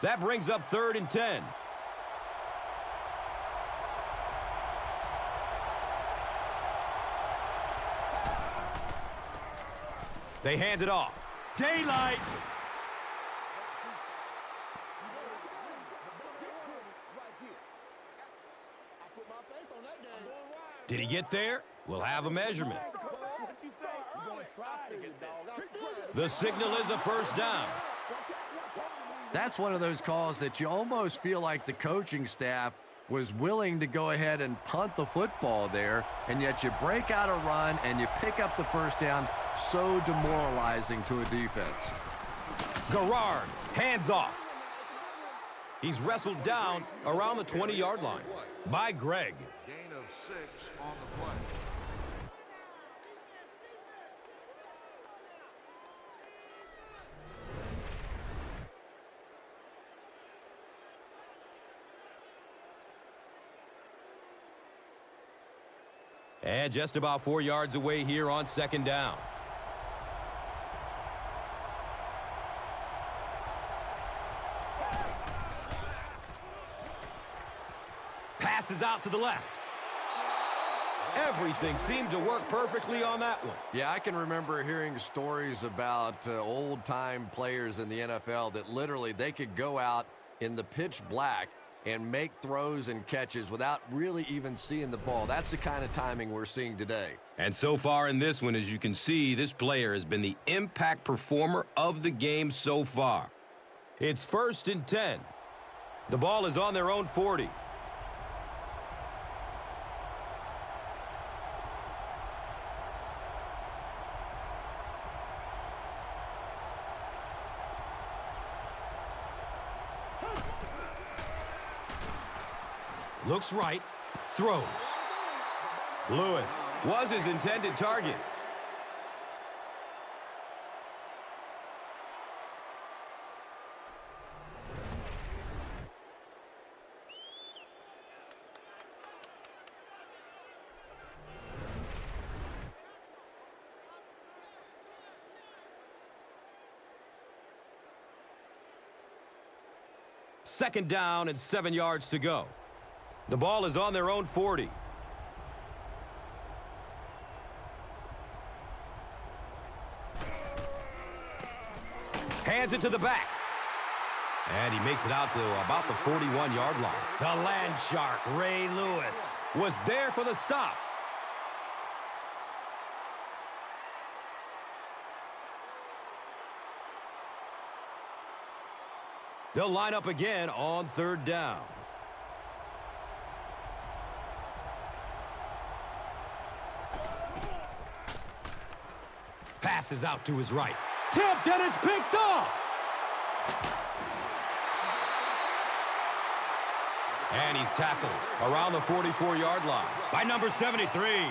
That brings up 3rd and 10. They hand it off. Daylight. Did he get there? We'll have a measurement. The signal is a 1st down. That's one of those calls that you almost feel like the coaching staff was willing to go ahead and punt the football there, and yet you break out a run and you pick up the 1st down. So demoralizing to a defense. Garrard, hands off. He's wrestled down around the 20-yard line by Greg. Gain of 6 on the play. And just about 4 yards away here on 2nd down. Passes out to the left. Everything seemed to work perfectly on that one. Yeah, I can remember hearing stories about old-time players in the NFL that literally they could go out in the pitch black and make throws and catches without really even seeing the ball. That's the kind of timing we're seeing today. And so far in this one, as you can see, this player has been the impact performer of the game so far. It's 1st and 10. The ball is on their own 40. Looks right, throws. Lewis was his intended target. Second down and 7 yards to go. The ball is on their own 40. Hands it to the back. And he makes it out to about the 41-yard line. The land shark, Ray Lewis, was there for the stop. They'll line up again on 3rd down. Passes out to his right. Tipped, and it's picked off. And he's tackled around the 44-yard line by number 73.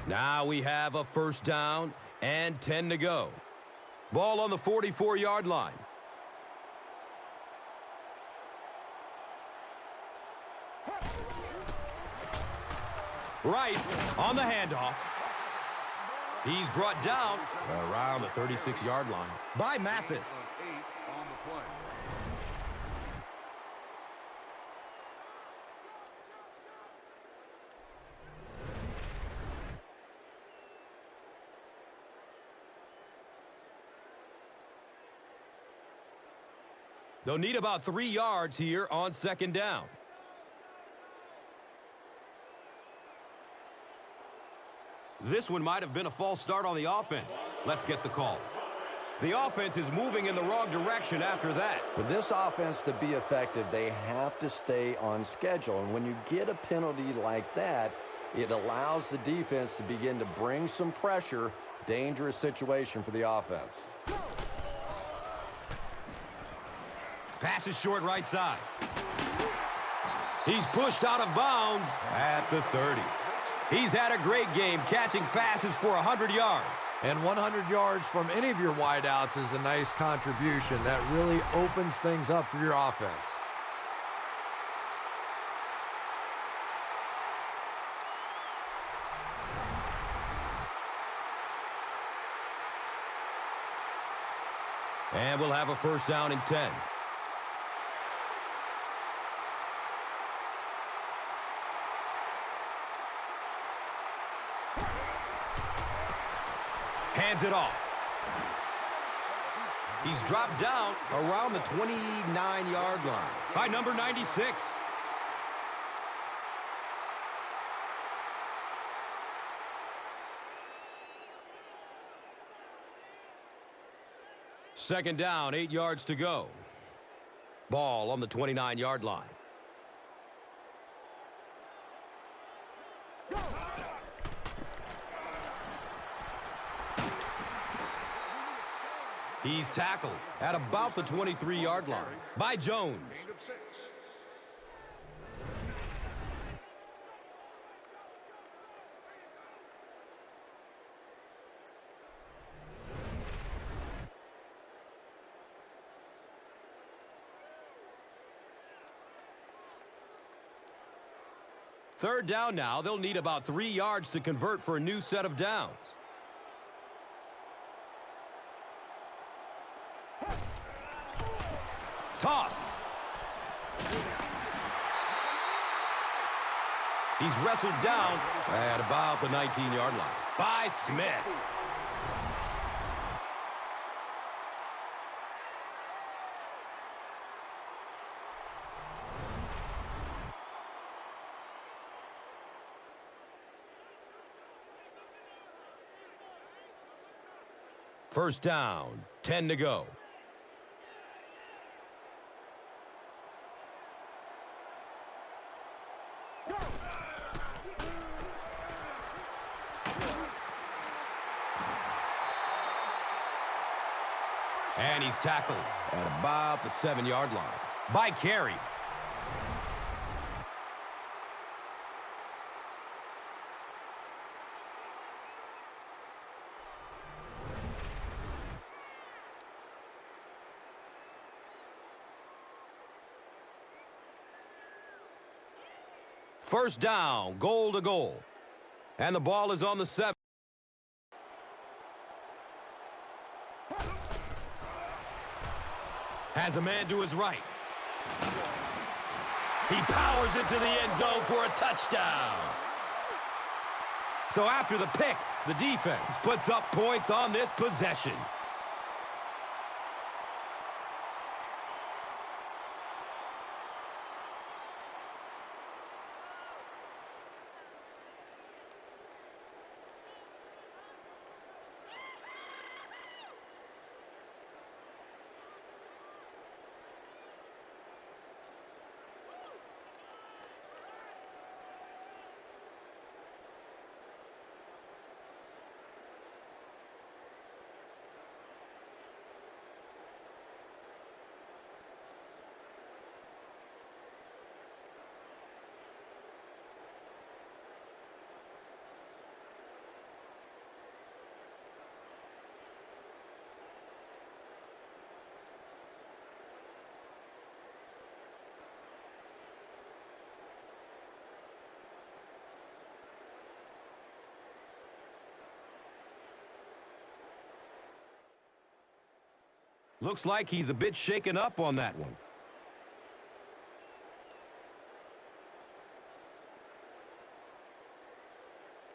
Now we have a first down and 10 to go. Ball on the 44-yard line. Rice on the handoff. He's brought down around the 36-yard line by Memphis. 8 on the play. They'll need about 3 yards here on second down. This one might have been a false start on the offense. Let's get the call. The offense is moving in the wrong direction after that. For this offense to be effective, they have to stay on schedule. And when you get a penalty like that, it allows the defense to begin to bring some pressure. Dangerous situation for the offense. Pass is short right side. He's pushed out of bounds at the 30. He's had a great game catching passes for 100 yards. And 100 yards from any of your wideouts is a nice contribution. That really opens things up for your offense. And we'll have a first down and 10. Hands it off. He's dropped down around the 29-yard line by number 96. Second down, 8 yards to go. Ball on the 29-yard line. He's tackled at about the 23-yard line by Jones. Gain of 6. Third down now. They'll need about 3 yards to convert for a new set of downs. Toss. He's wrestled down at about the 19-yard line by Smith. First down, 10 to go. And he's tackled at about the 7-yard line by Carey. First down, goal to goal. And the ball is on the 7. Has a man to his right. He powers into the end zone for a touchdown. So after the pick, the defense puts up points on this possession. Looks like he's a bit shaken up on that one.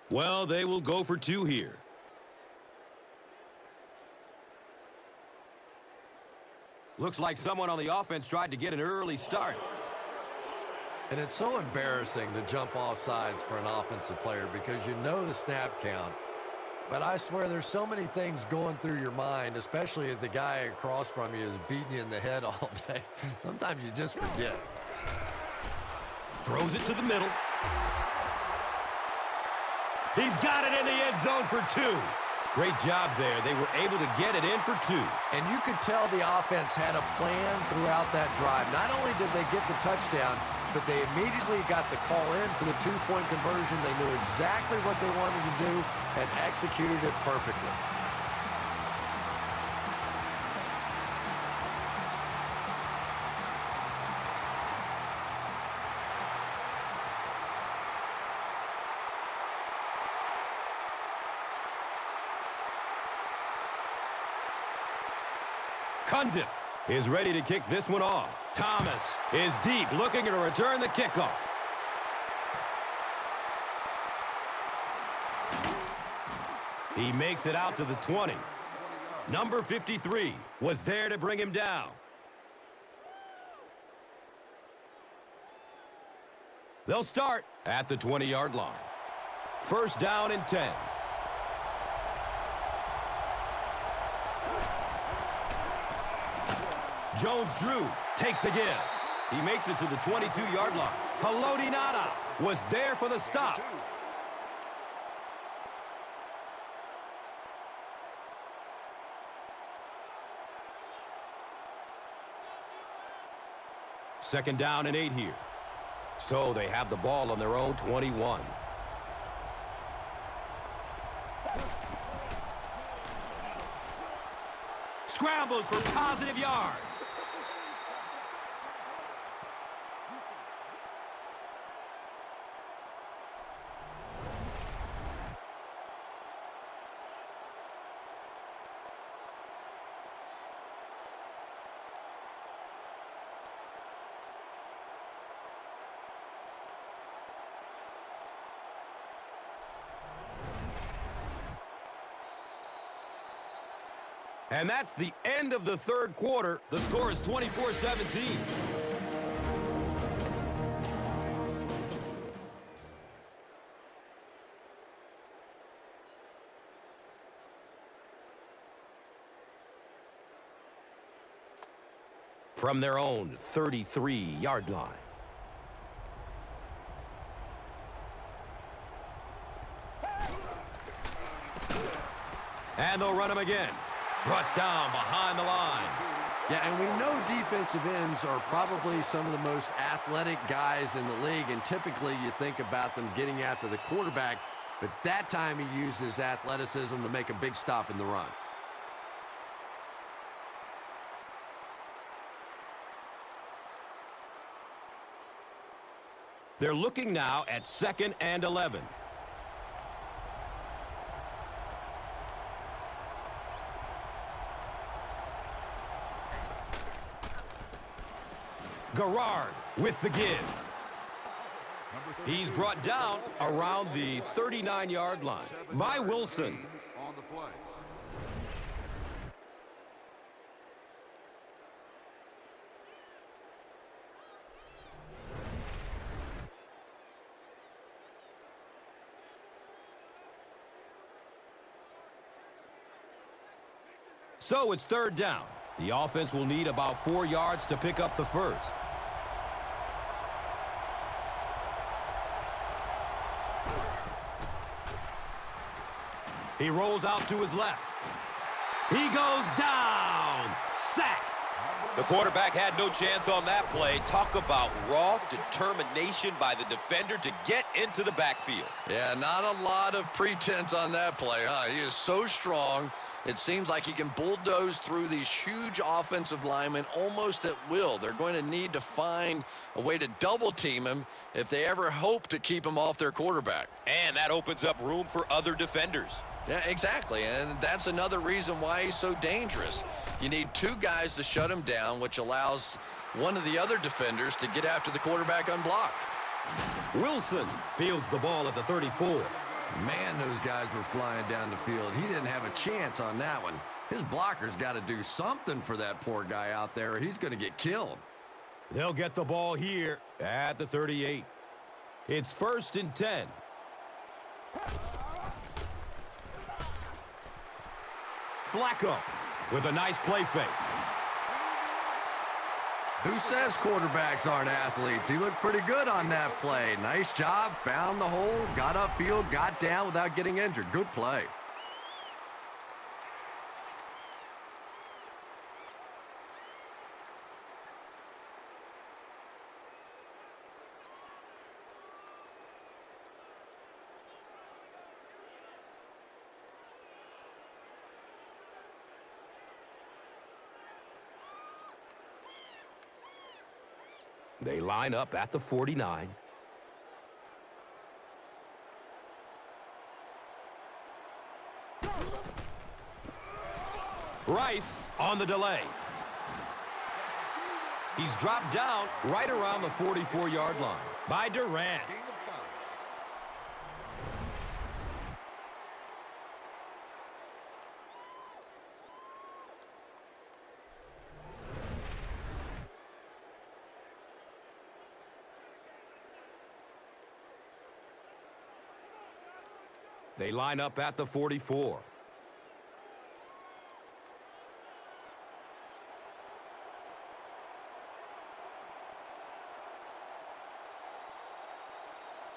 Well, they will go for 2 here. Looks like someone on the offense tried to get an early start. And it's so embarrassing to jump off sides for an offensive player because you know the snap count. But I swear there's so many things going through your mind, especially if the guy across from you is beating you in the head all day. Sometimes you just forget. Throws it to the middle. He's got it in the end zone for 2. Great job there. They were able to get it in for 2. And you could tell the offense had a plan throughout that drive. Not only did they get the touchdown, but they immediately got the call in for the 2-point conversion. They knew exactly what they wanted to do and executed it perfectly. Cundiff is ready to kick this one off. Thomas is deep, looking to return the kickoff. He makes it out to the 20. Number 53 was there to bring him down. They'll start at the 20-yard line. First down and 10. Jones-Drew takes the give. He makes it to the 22-yard line. Haloti Ngata was there for the stop. Second down and 8 here. So they have the ball on their own 21. Scrambles for positive yards. And that's the end of the third quarter. The score is 24-17. From their own 33-yard line. And they'll run him again. Brought down behind the line. Yeah, and we know defensive ends are probably some of the most athletic guys in the league, and typically you think about them getting after the quarterback, but that time he uses athleticism to make a big stop in the run. They're looking now at 2nd and 11. Garrard with the give. He's brought down around the 39-yard line by Wilson. On the play. So it's third down. The offense will need about 4 yards to pick up the first. He rolls out to his left. He goes down. Sack. The quarterback had no chance on that play. Talk about raw determination by the defender to get into the backfield. Yeah, not a lot of pretense on that play, huh? He is so strong. It seems like he can bulldoze through these huge offensive linemen almost at will. They're going to need to find a way to double team him if they ever hope to keep him off their quarterback. And that opens up room for other defenders. Yeah, exactly, and that's another reason why he's so dangerous. You need two guys to shut him down, which allows one of the other defenders to get after the quarterback unblocked. Wilson fields the ball at the 34. Man, those guys were flying down the field. He didn't have a chance on that one. His blocker's got to do something for that poor guy out there, or he's going to get killed. They'll get the ball here at the 38. It's 1st and 10. Flacco with a nice play fake. Who says quarterbacks aren't athletes? He looked pretty good on that play. Nice job, found the hole, got upfield, got down without getting injured. Good play. They line up at the 49. Rice on the delay. He's dropped down right around the 44-yard line by Durant. They line up at the 44.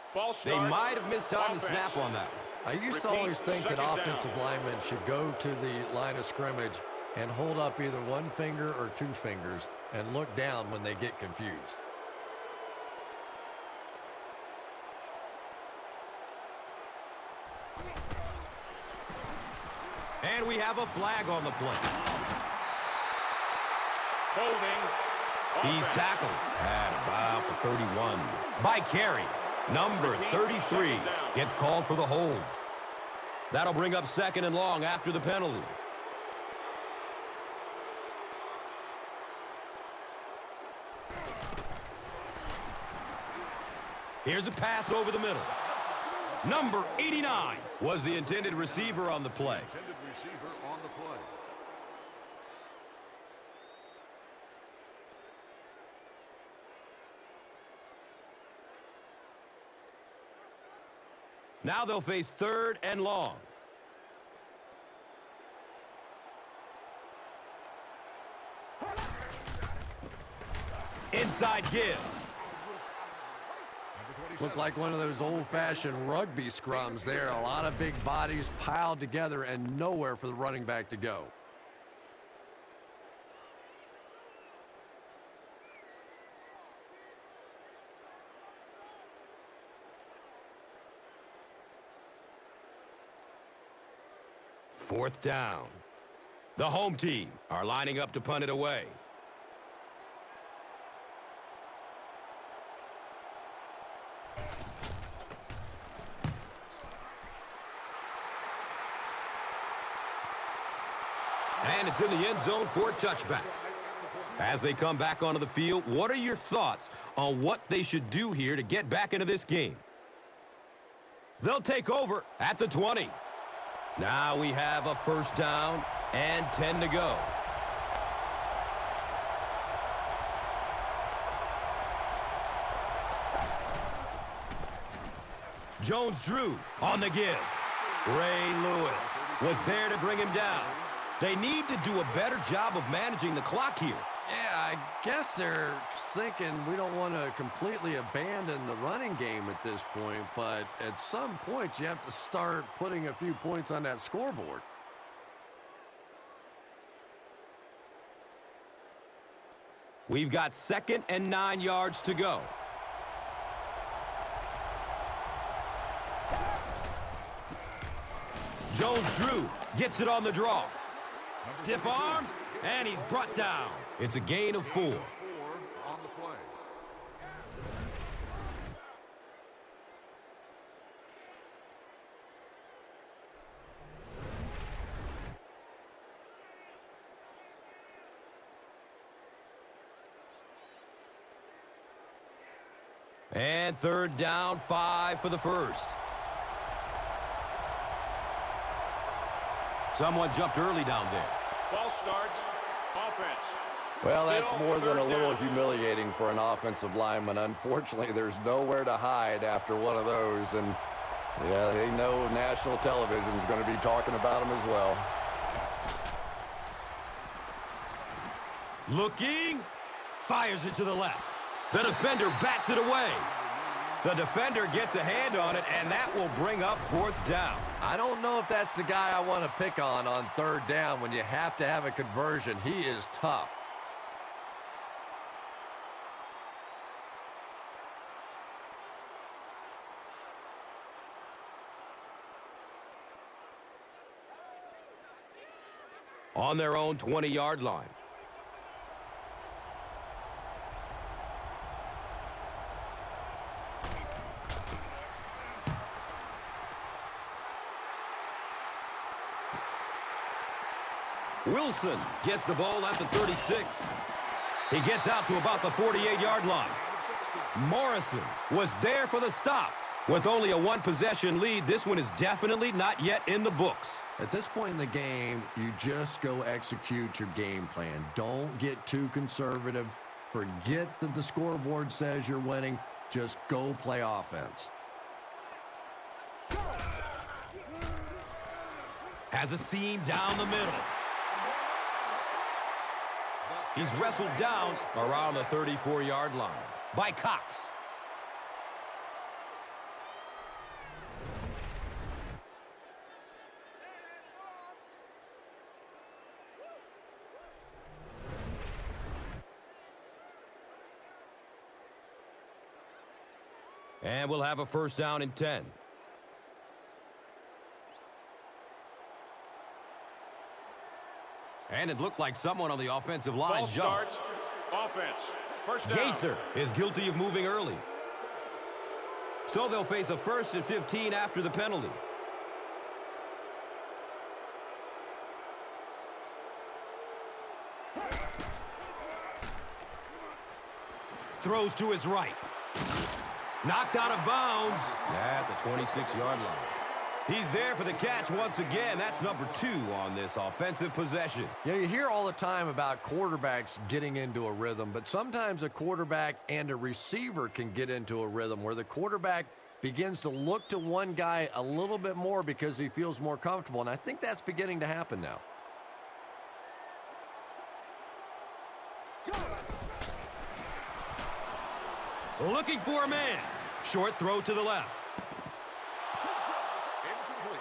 False They start. might have missed time to Offense. snap on that. I used to Repeat, always think that second down. offensive linemen should go to the line of scrimmage and hold up either one finger or two fingers and look down when they get confused. And we have a flag on the play. Holding. He's Offense. tackled at about the 31 by Carey. Number 33 gets called for the hold. That'll bring up 2nd and long after the penalty. Here's a pass over the middle. Number 89 was the intended receiver on the play. Intended receiver on the play. Now they'll face 3rd and long. Inside give. Looked like one of those old-fashioned rugby scrums there. A lot of big bodies piled together and nowhere for the running back to go. Fourth down. The home team are lining up to punt it away. And it's in the end zone for a touchback. As they come back onto the field, what are your thoughts on what they should do here to get back into this game? They'll take over at the 20. Now we have a 1st down and 10 to go. Jones-Drew on the give. Ray Lewis was there to bring him down. They need to do a better job of managing the clock here. Yeah, I guess they're thinking we don't want to completely abandon the running game at this point, but at some point you have to start putting a few points on that scoreboard. We've got 2nd and 9 yards to go. Jones-Drew gets it on the draw. Stiff arms, and he's brought down. It's a gain of 4. 4 on the play. And third down, 5 for the first. Someone jumped early down there. False start. Offense. Well, that's Still more than a third little down. humiliating for an offensive lineman. Unfortunately, there's nowhere to hide after one of those. And, yeah, they know national television is going to be talking about them as well. Looking. Fires it to the left. The defender bats it away. The defender gets a hand on it, and that will bring up fourth down. I don't know if that's the guy I want to pick on third down when you have to have a conversion. He is tough. On their own 20-yard line. Wilson gets the ball at the 36. He gets out to about the 48-yard line. Morrison was there for the stop. With only a one-possession lead, this one is definitely not yet in the books. At this point in the game, you just go execute your game plan. Don't get too conservative. Forget that the scoreboard says you're winning. Just go play offense. Has a seam down the middle. He's wrestled down around the 34-yard line by Cox. And we'll have a first down and 10. And it looked like someone on the offensive line False jumped. start. Offense. First down. Gaither is guilty of moving early. So they'll face a 1st and 15 after the penalty. Throws to his right. Knocked out of bounds at the 26-yard line. He's there for the catch once again. That's number 2 on this offensive possession. Yeah, you hear all the time about quarterbacks getting into a rhythm, but sometimes a quarterback and a receiver can get into a rhythm where the quarterback begins to look to one guy a little bit more because he feels more comfortable, and I think that's beginning to happen now. Looking for a man. Short throw to the left. Incomplete.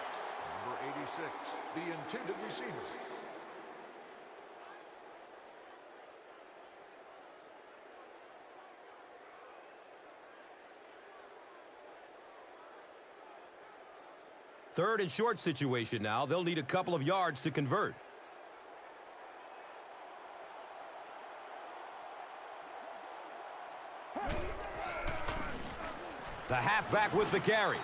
Number 86, the intended receiver. Third and short situation now. They'll need a couple of yards to convert. The halfback with the carry.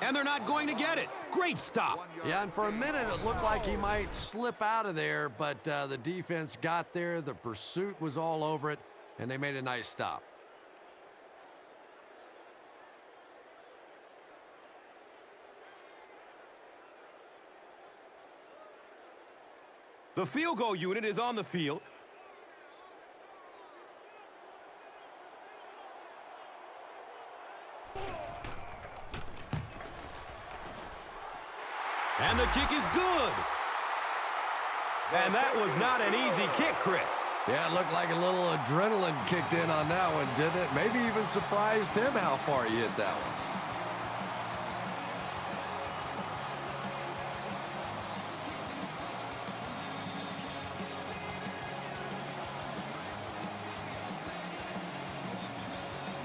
And they're not going to get it. Great stop. Yeah, and for a minute it looked like he might slip out of there, but the defense got there, the pursuit was all over it, and they made a nice stop. The field goal unit is on the field. And the kick is good. And that was not an easy kick, Chris. Yeah, it looked like a little adrenaline kicked in on that one, didn't it? Maybe even surprised him how far he hit that one.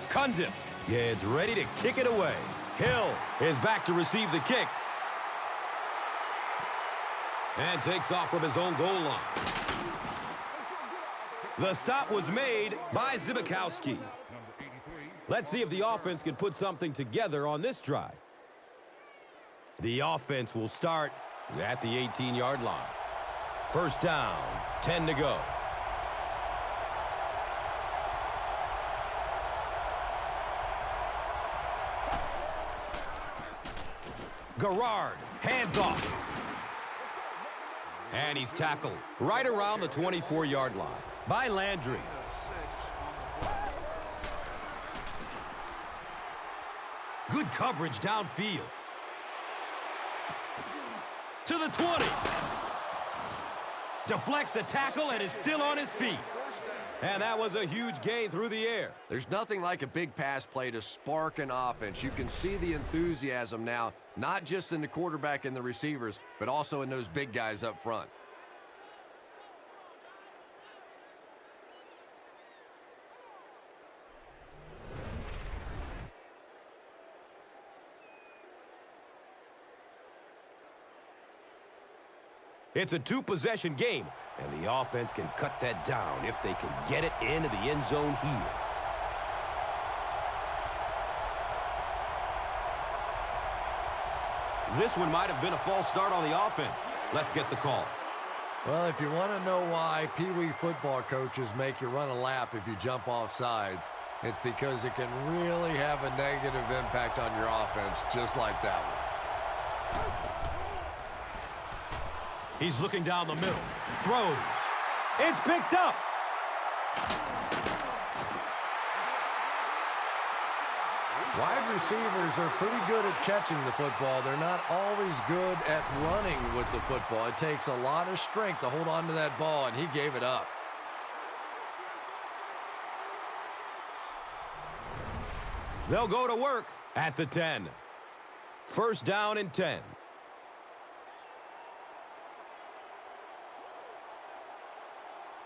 Cundiff is ready to kick it away. Hill is back to receive the kick. And takes off from his own goal line. The stop was made by Zibikowski. Let's see if the offense can put something together on this drive. The offense will start at the 18-yard line. First down, 10 to go. Garrard, hands off. And he's tackled right around the 24-yard line by Landry. Good coverage downfield. To the 20. Deflects the tackle and is still on his feet. And that was a huge gain through the air. There's nothing like a big pass play to spark an offense. You can see the enthusiasm now, not just in the quarterback and the receivers, but also in those big guys up front. It's a two-possession game, and the offense can cut that down if they can get it into the end zone here. This one might have been a false start on the offense. Let's get the call. Well, if you want to know why Pee Wee football coaches make you run a lap if you jump off sides, it's because it can really have a negative impact on your offense, just like that one. He's looking down the middle. Throws. It's picked up. Wide receivers are pretty good at catching the football. They're not always good at running with the football. It takes a lot of strength to hold on to that ball, and he gave it up. They'll go to work at the 10. First down and 10.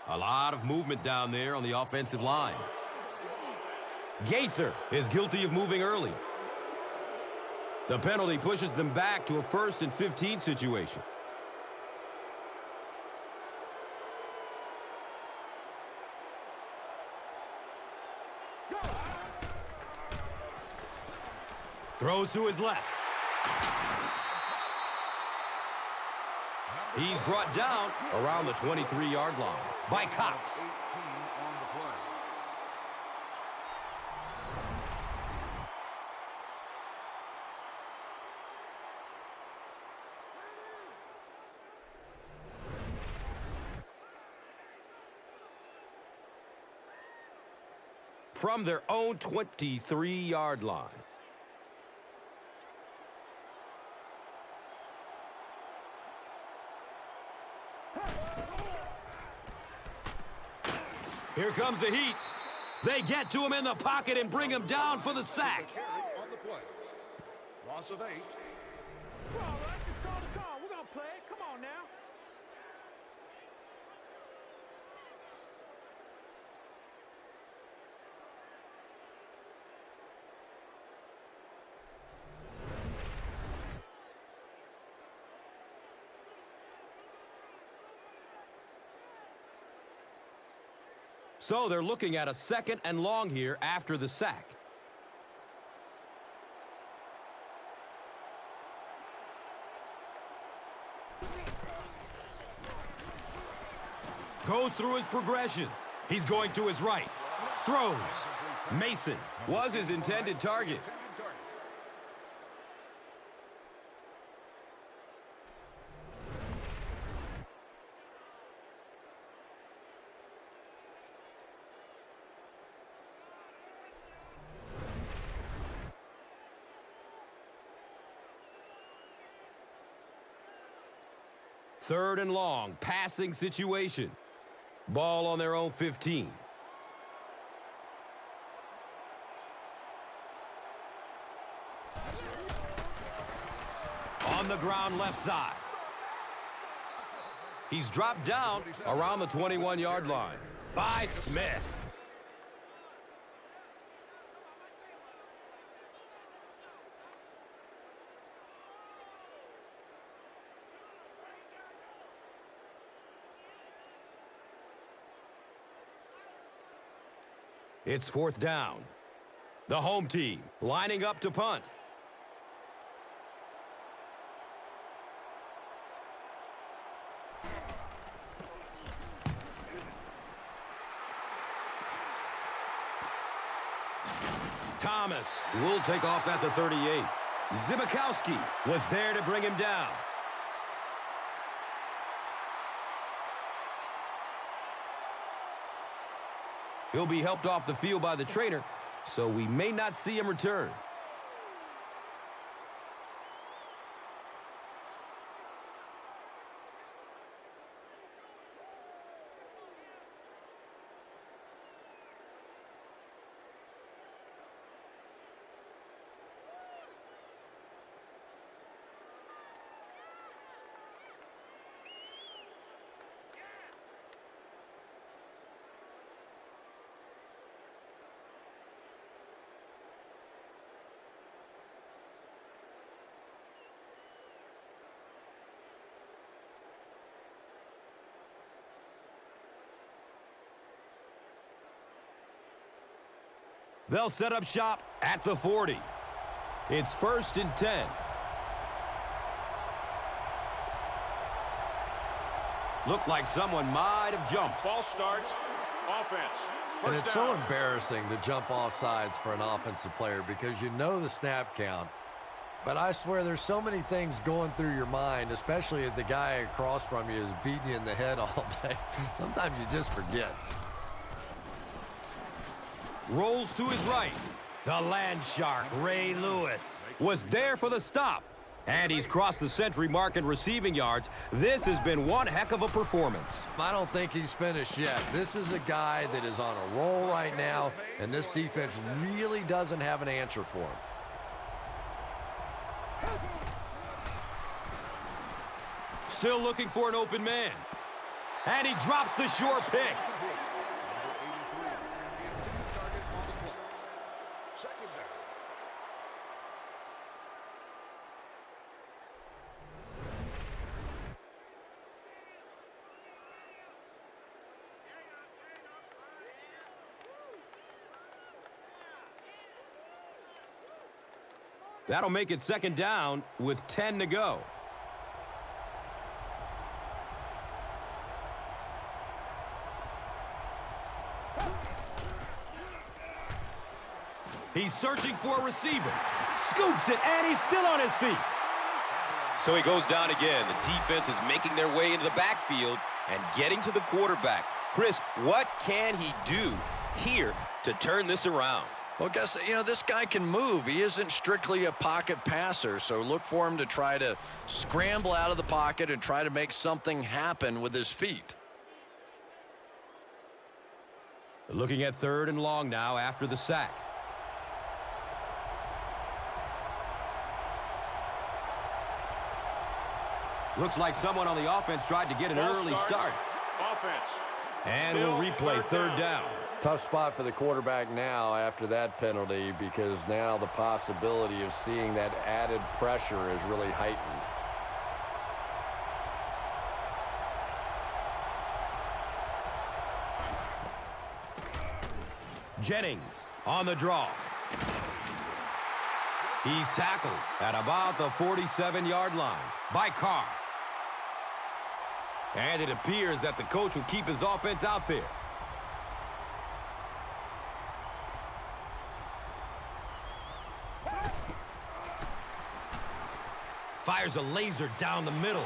A lot of movement down there on the offensive line. Gaither is guilty of moving early. The penalty pushes them back to a 1st and 15 situation. Throws to his left. He's brought down around the 23-yard line by Cox. From their own 23-yard line. Here comes the heat. They get to him in the pocket and bring him down for the sack. On the play. Loss of 8. Well, all right, just call the call. We're going to play it. Come on now. So they're looking at a 2nd and long here after the sack. Goes through his progression. He's going to his right. Throws. Mason was his intended target. Third and long, passing situation. Ball on their own 15. On the ground left side. He's dropped down around the 21-yard line by Smith. It's 4th down. The home team lining up to punt. Thomas will take off at the 38. Zibikowski was there to bring him down. He'll be helped off the field by the trainer, so we may not see him return. They'll set up shop at the 40. It's 1st and 10. Looked like someone might have jumped. False start. Offense. And it's so embarrassing to jump off sides for an offensive player because you know the snap count. But I swear there's so many things going through your mind, especially if the guy across from you is beating you in the head all day. Sometimes you just forget. Rolls to his right. The land shark, Ray Lewis, was there for the stop. And he's crossed the century mark in receiving yards. This has been one heck of a performance. I don't think he's finished yet. This is a guy that is on a roll right now, and this defense really doesn't have an answer for him. Still looking for an open man. And he drops the sure pick. That'll make it 2nd down with 10 to go. He's searching for a receiver. Scoops it, and he's still on his feet. So he goes down again. The defense is making their way into the backfield and getting to the quarterback. Chris, what can he do here to turn this around? Well, Gus, you know, this guy can move. He isn't strictly a pocket passer, so look for him to try to scramble out of the pocket and try to make something happen with his feet. Looking at 3rd and long now after the sack. Looks like someone on the offense tried to get an early start. Offense. And we'll replay 3rd down. Tough spot for the quarterback now after that penalty because now the possibility of seeing that added pressure is really heightened. Jennings on the draw. He's tackled at about the 47-yard line by Carr. And it appears that the coach will keep his offense out there. Fires a laser down the middle.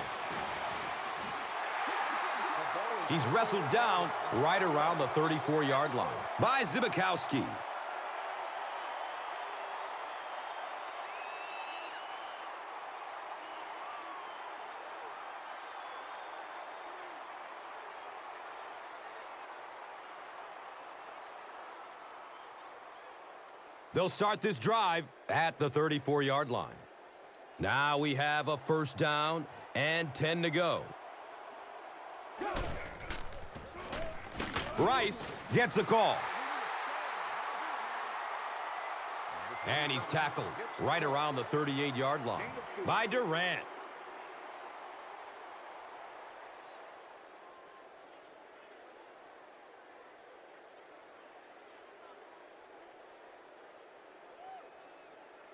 He's wrestled down right around the 34-yard line by Zibikowski. They'll start this drive at the 34-yard line. Now we have a 1st down and 10 to go. Rice gets the call. And he's tackled right around the 38-yard line by Durant.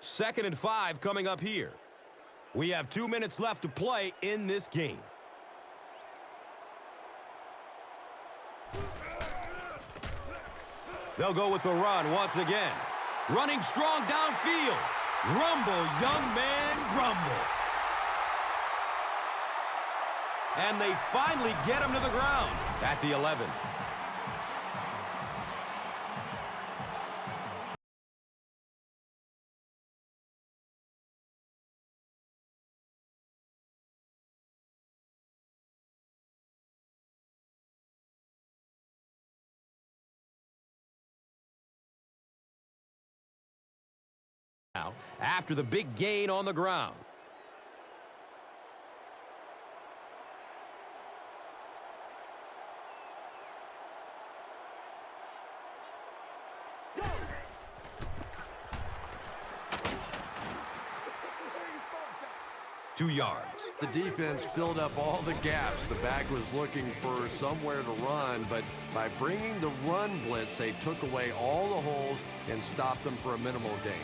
Second and 5 coming up here. We have 2 minutes left to play in this game. They'll go with the run once again. Running strong downfield. Rumble, young man, rumble. And they finally get him to the ground at the 11. Now, after the big gain on the ground. Go! 2 yards. The defense filled up all the gaps. The back was looking for somewhere to run, but by bringing the run blitz, they took away all the holes and stopped them for a minimal gain.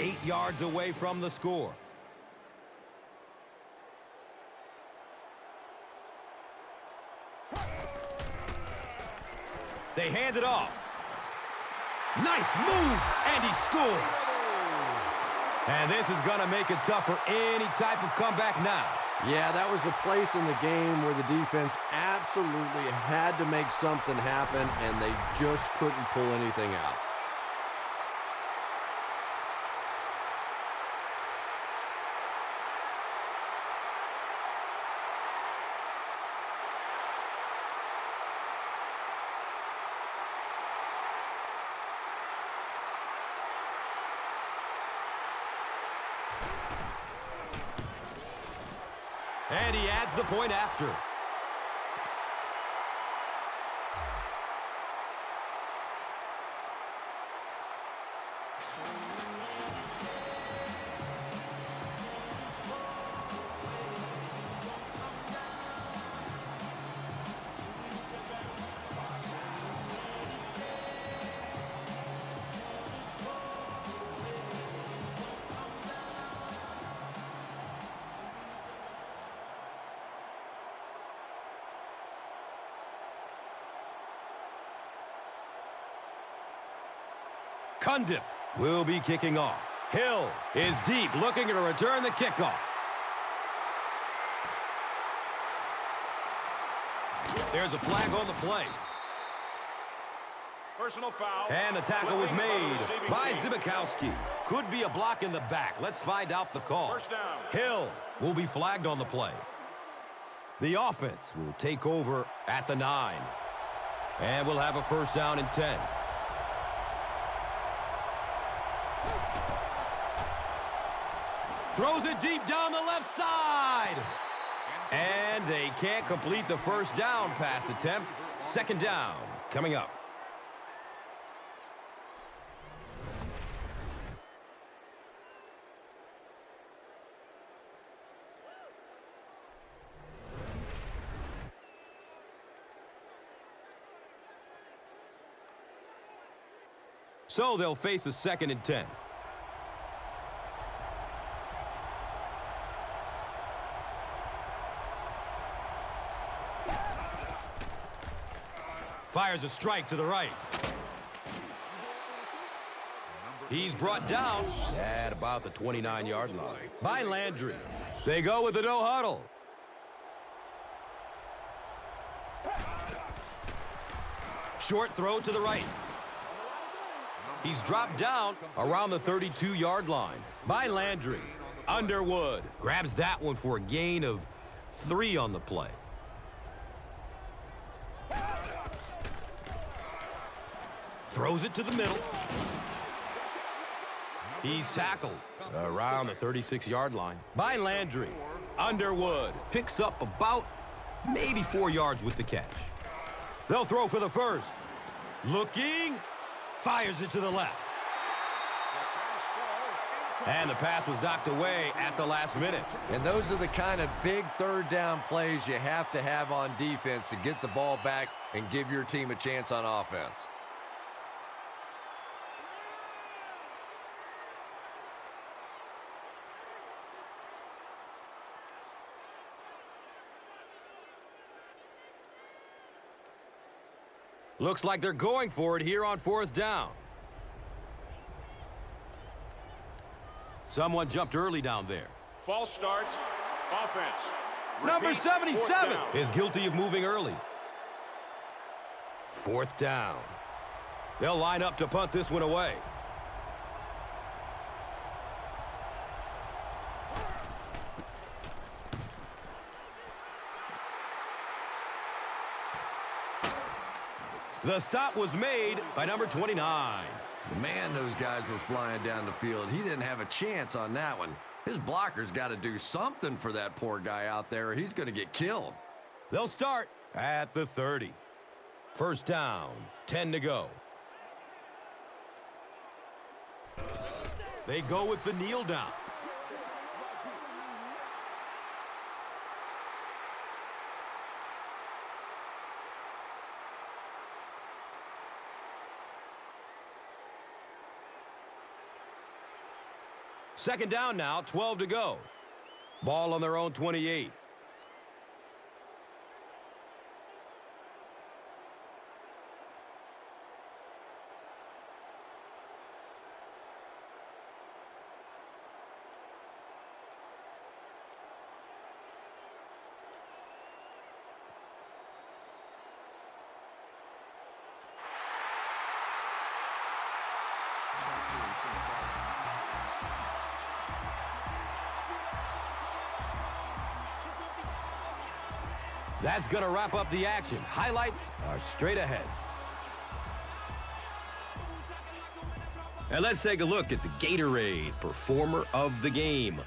Eight yards away from the score. They hand it off. Nice move, and he scores. And this is going to make it tough for any type of comeback now. Yeah, that was a place in the game where the defense absolutely had to make something happen, and they just couldn't pull anything out. And he adds the point after. Cundiff will be kicking off. Hill is deep, looking to return the kickoff. There's a flag on the play. Personal foul. And the tackle was made by Zibikowski. Could be a block in the back. Let's find out the call. First down. Hill will be flagged on the play. The offense will take over at the 9. And we'll have a first down and 10. Throws it deep down the left side. And they can't complete the first down pass attempt. Second down coming up. So they'll face a second and 10. Fires a strike to the right. He's brought down at about the 29-yard line by Landry. They go with the no huddle. Short throw to the right. He's dropped down around the 32-yard line by Landry. Underwood grabs that one for a gain of 3 on the play. Throws it to the middle. He's tackled around the 36-yard line by Landry. Underwood picks up about maybe 4 yards with the catch. They'll throw for the first. Looking. Fires it to the left. And the pass was knocked away at the last minute. And those are the kind of big third down plays you have to have on defense to get the ball back and give your team a chance on offense. Looks like they're going for it here on 4th down. Someone jumped early down there. False start. Offense. Number Repeat, 77 4th down. is guilty of moving early. 4th down. They'll line up to punt this one away. The stop was made by number 29. Man, those guys were flying down the field. He didn't have a chance on that one. His blocker's got to do something for that poor guy out there, or he's going to get killed. They'll start at the 30. 1st down, 10 to go. They go with the kneel down. Second down now, 12 to go. Ball on their own 28. That's going to wrap up the action. Highlights are straight ahead. And let's take a look at the Gatorade Performer of the Game.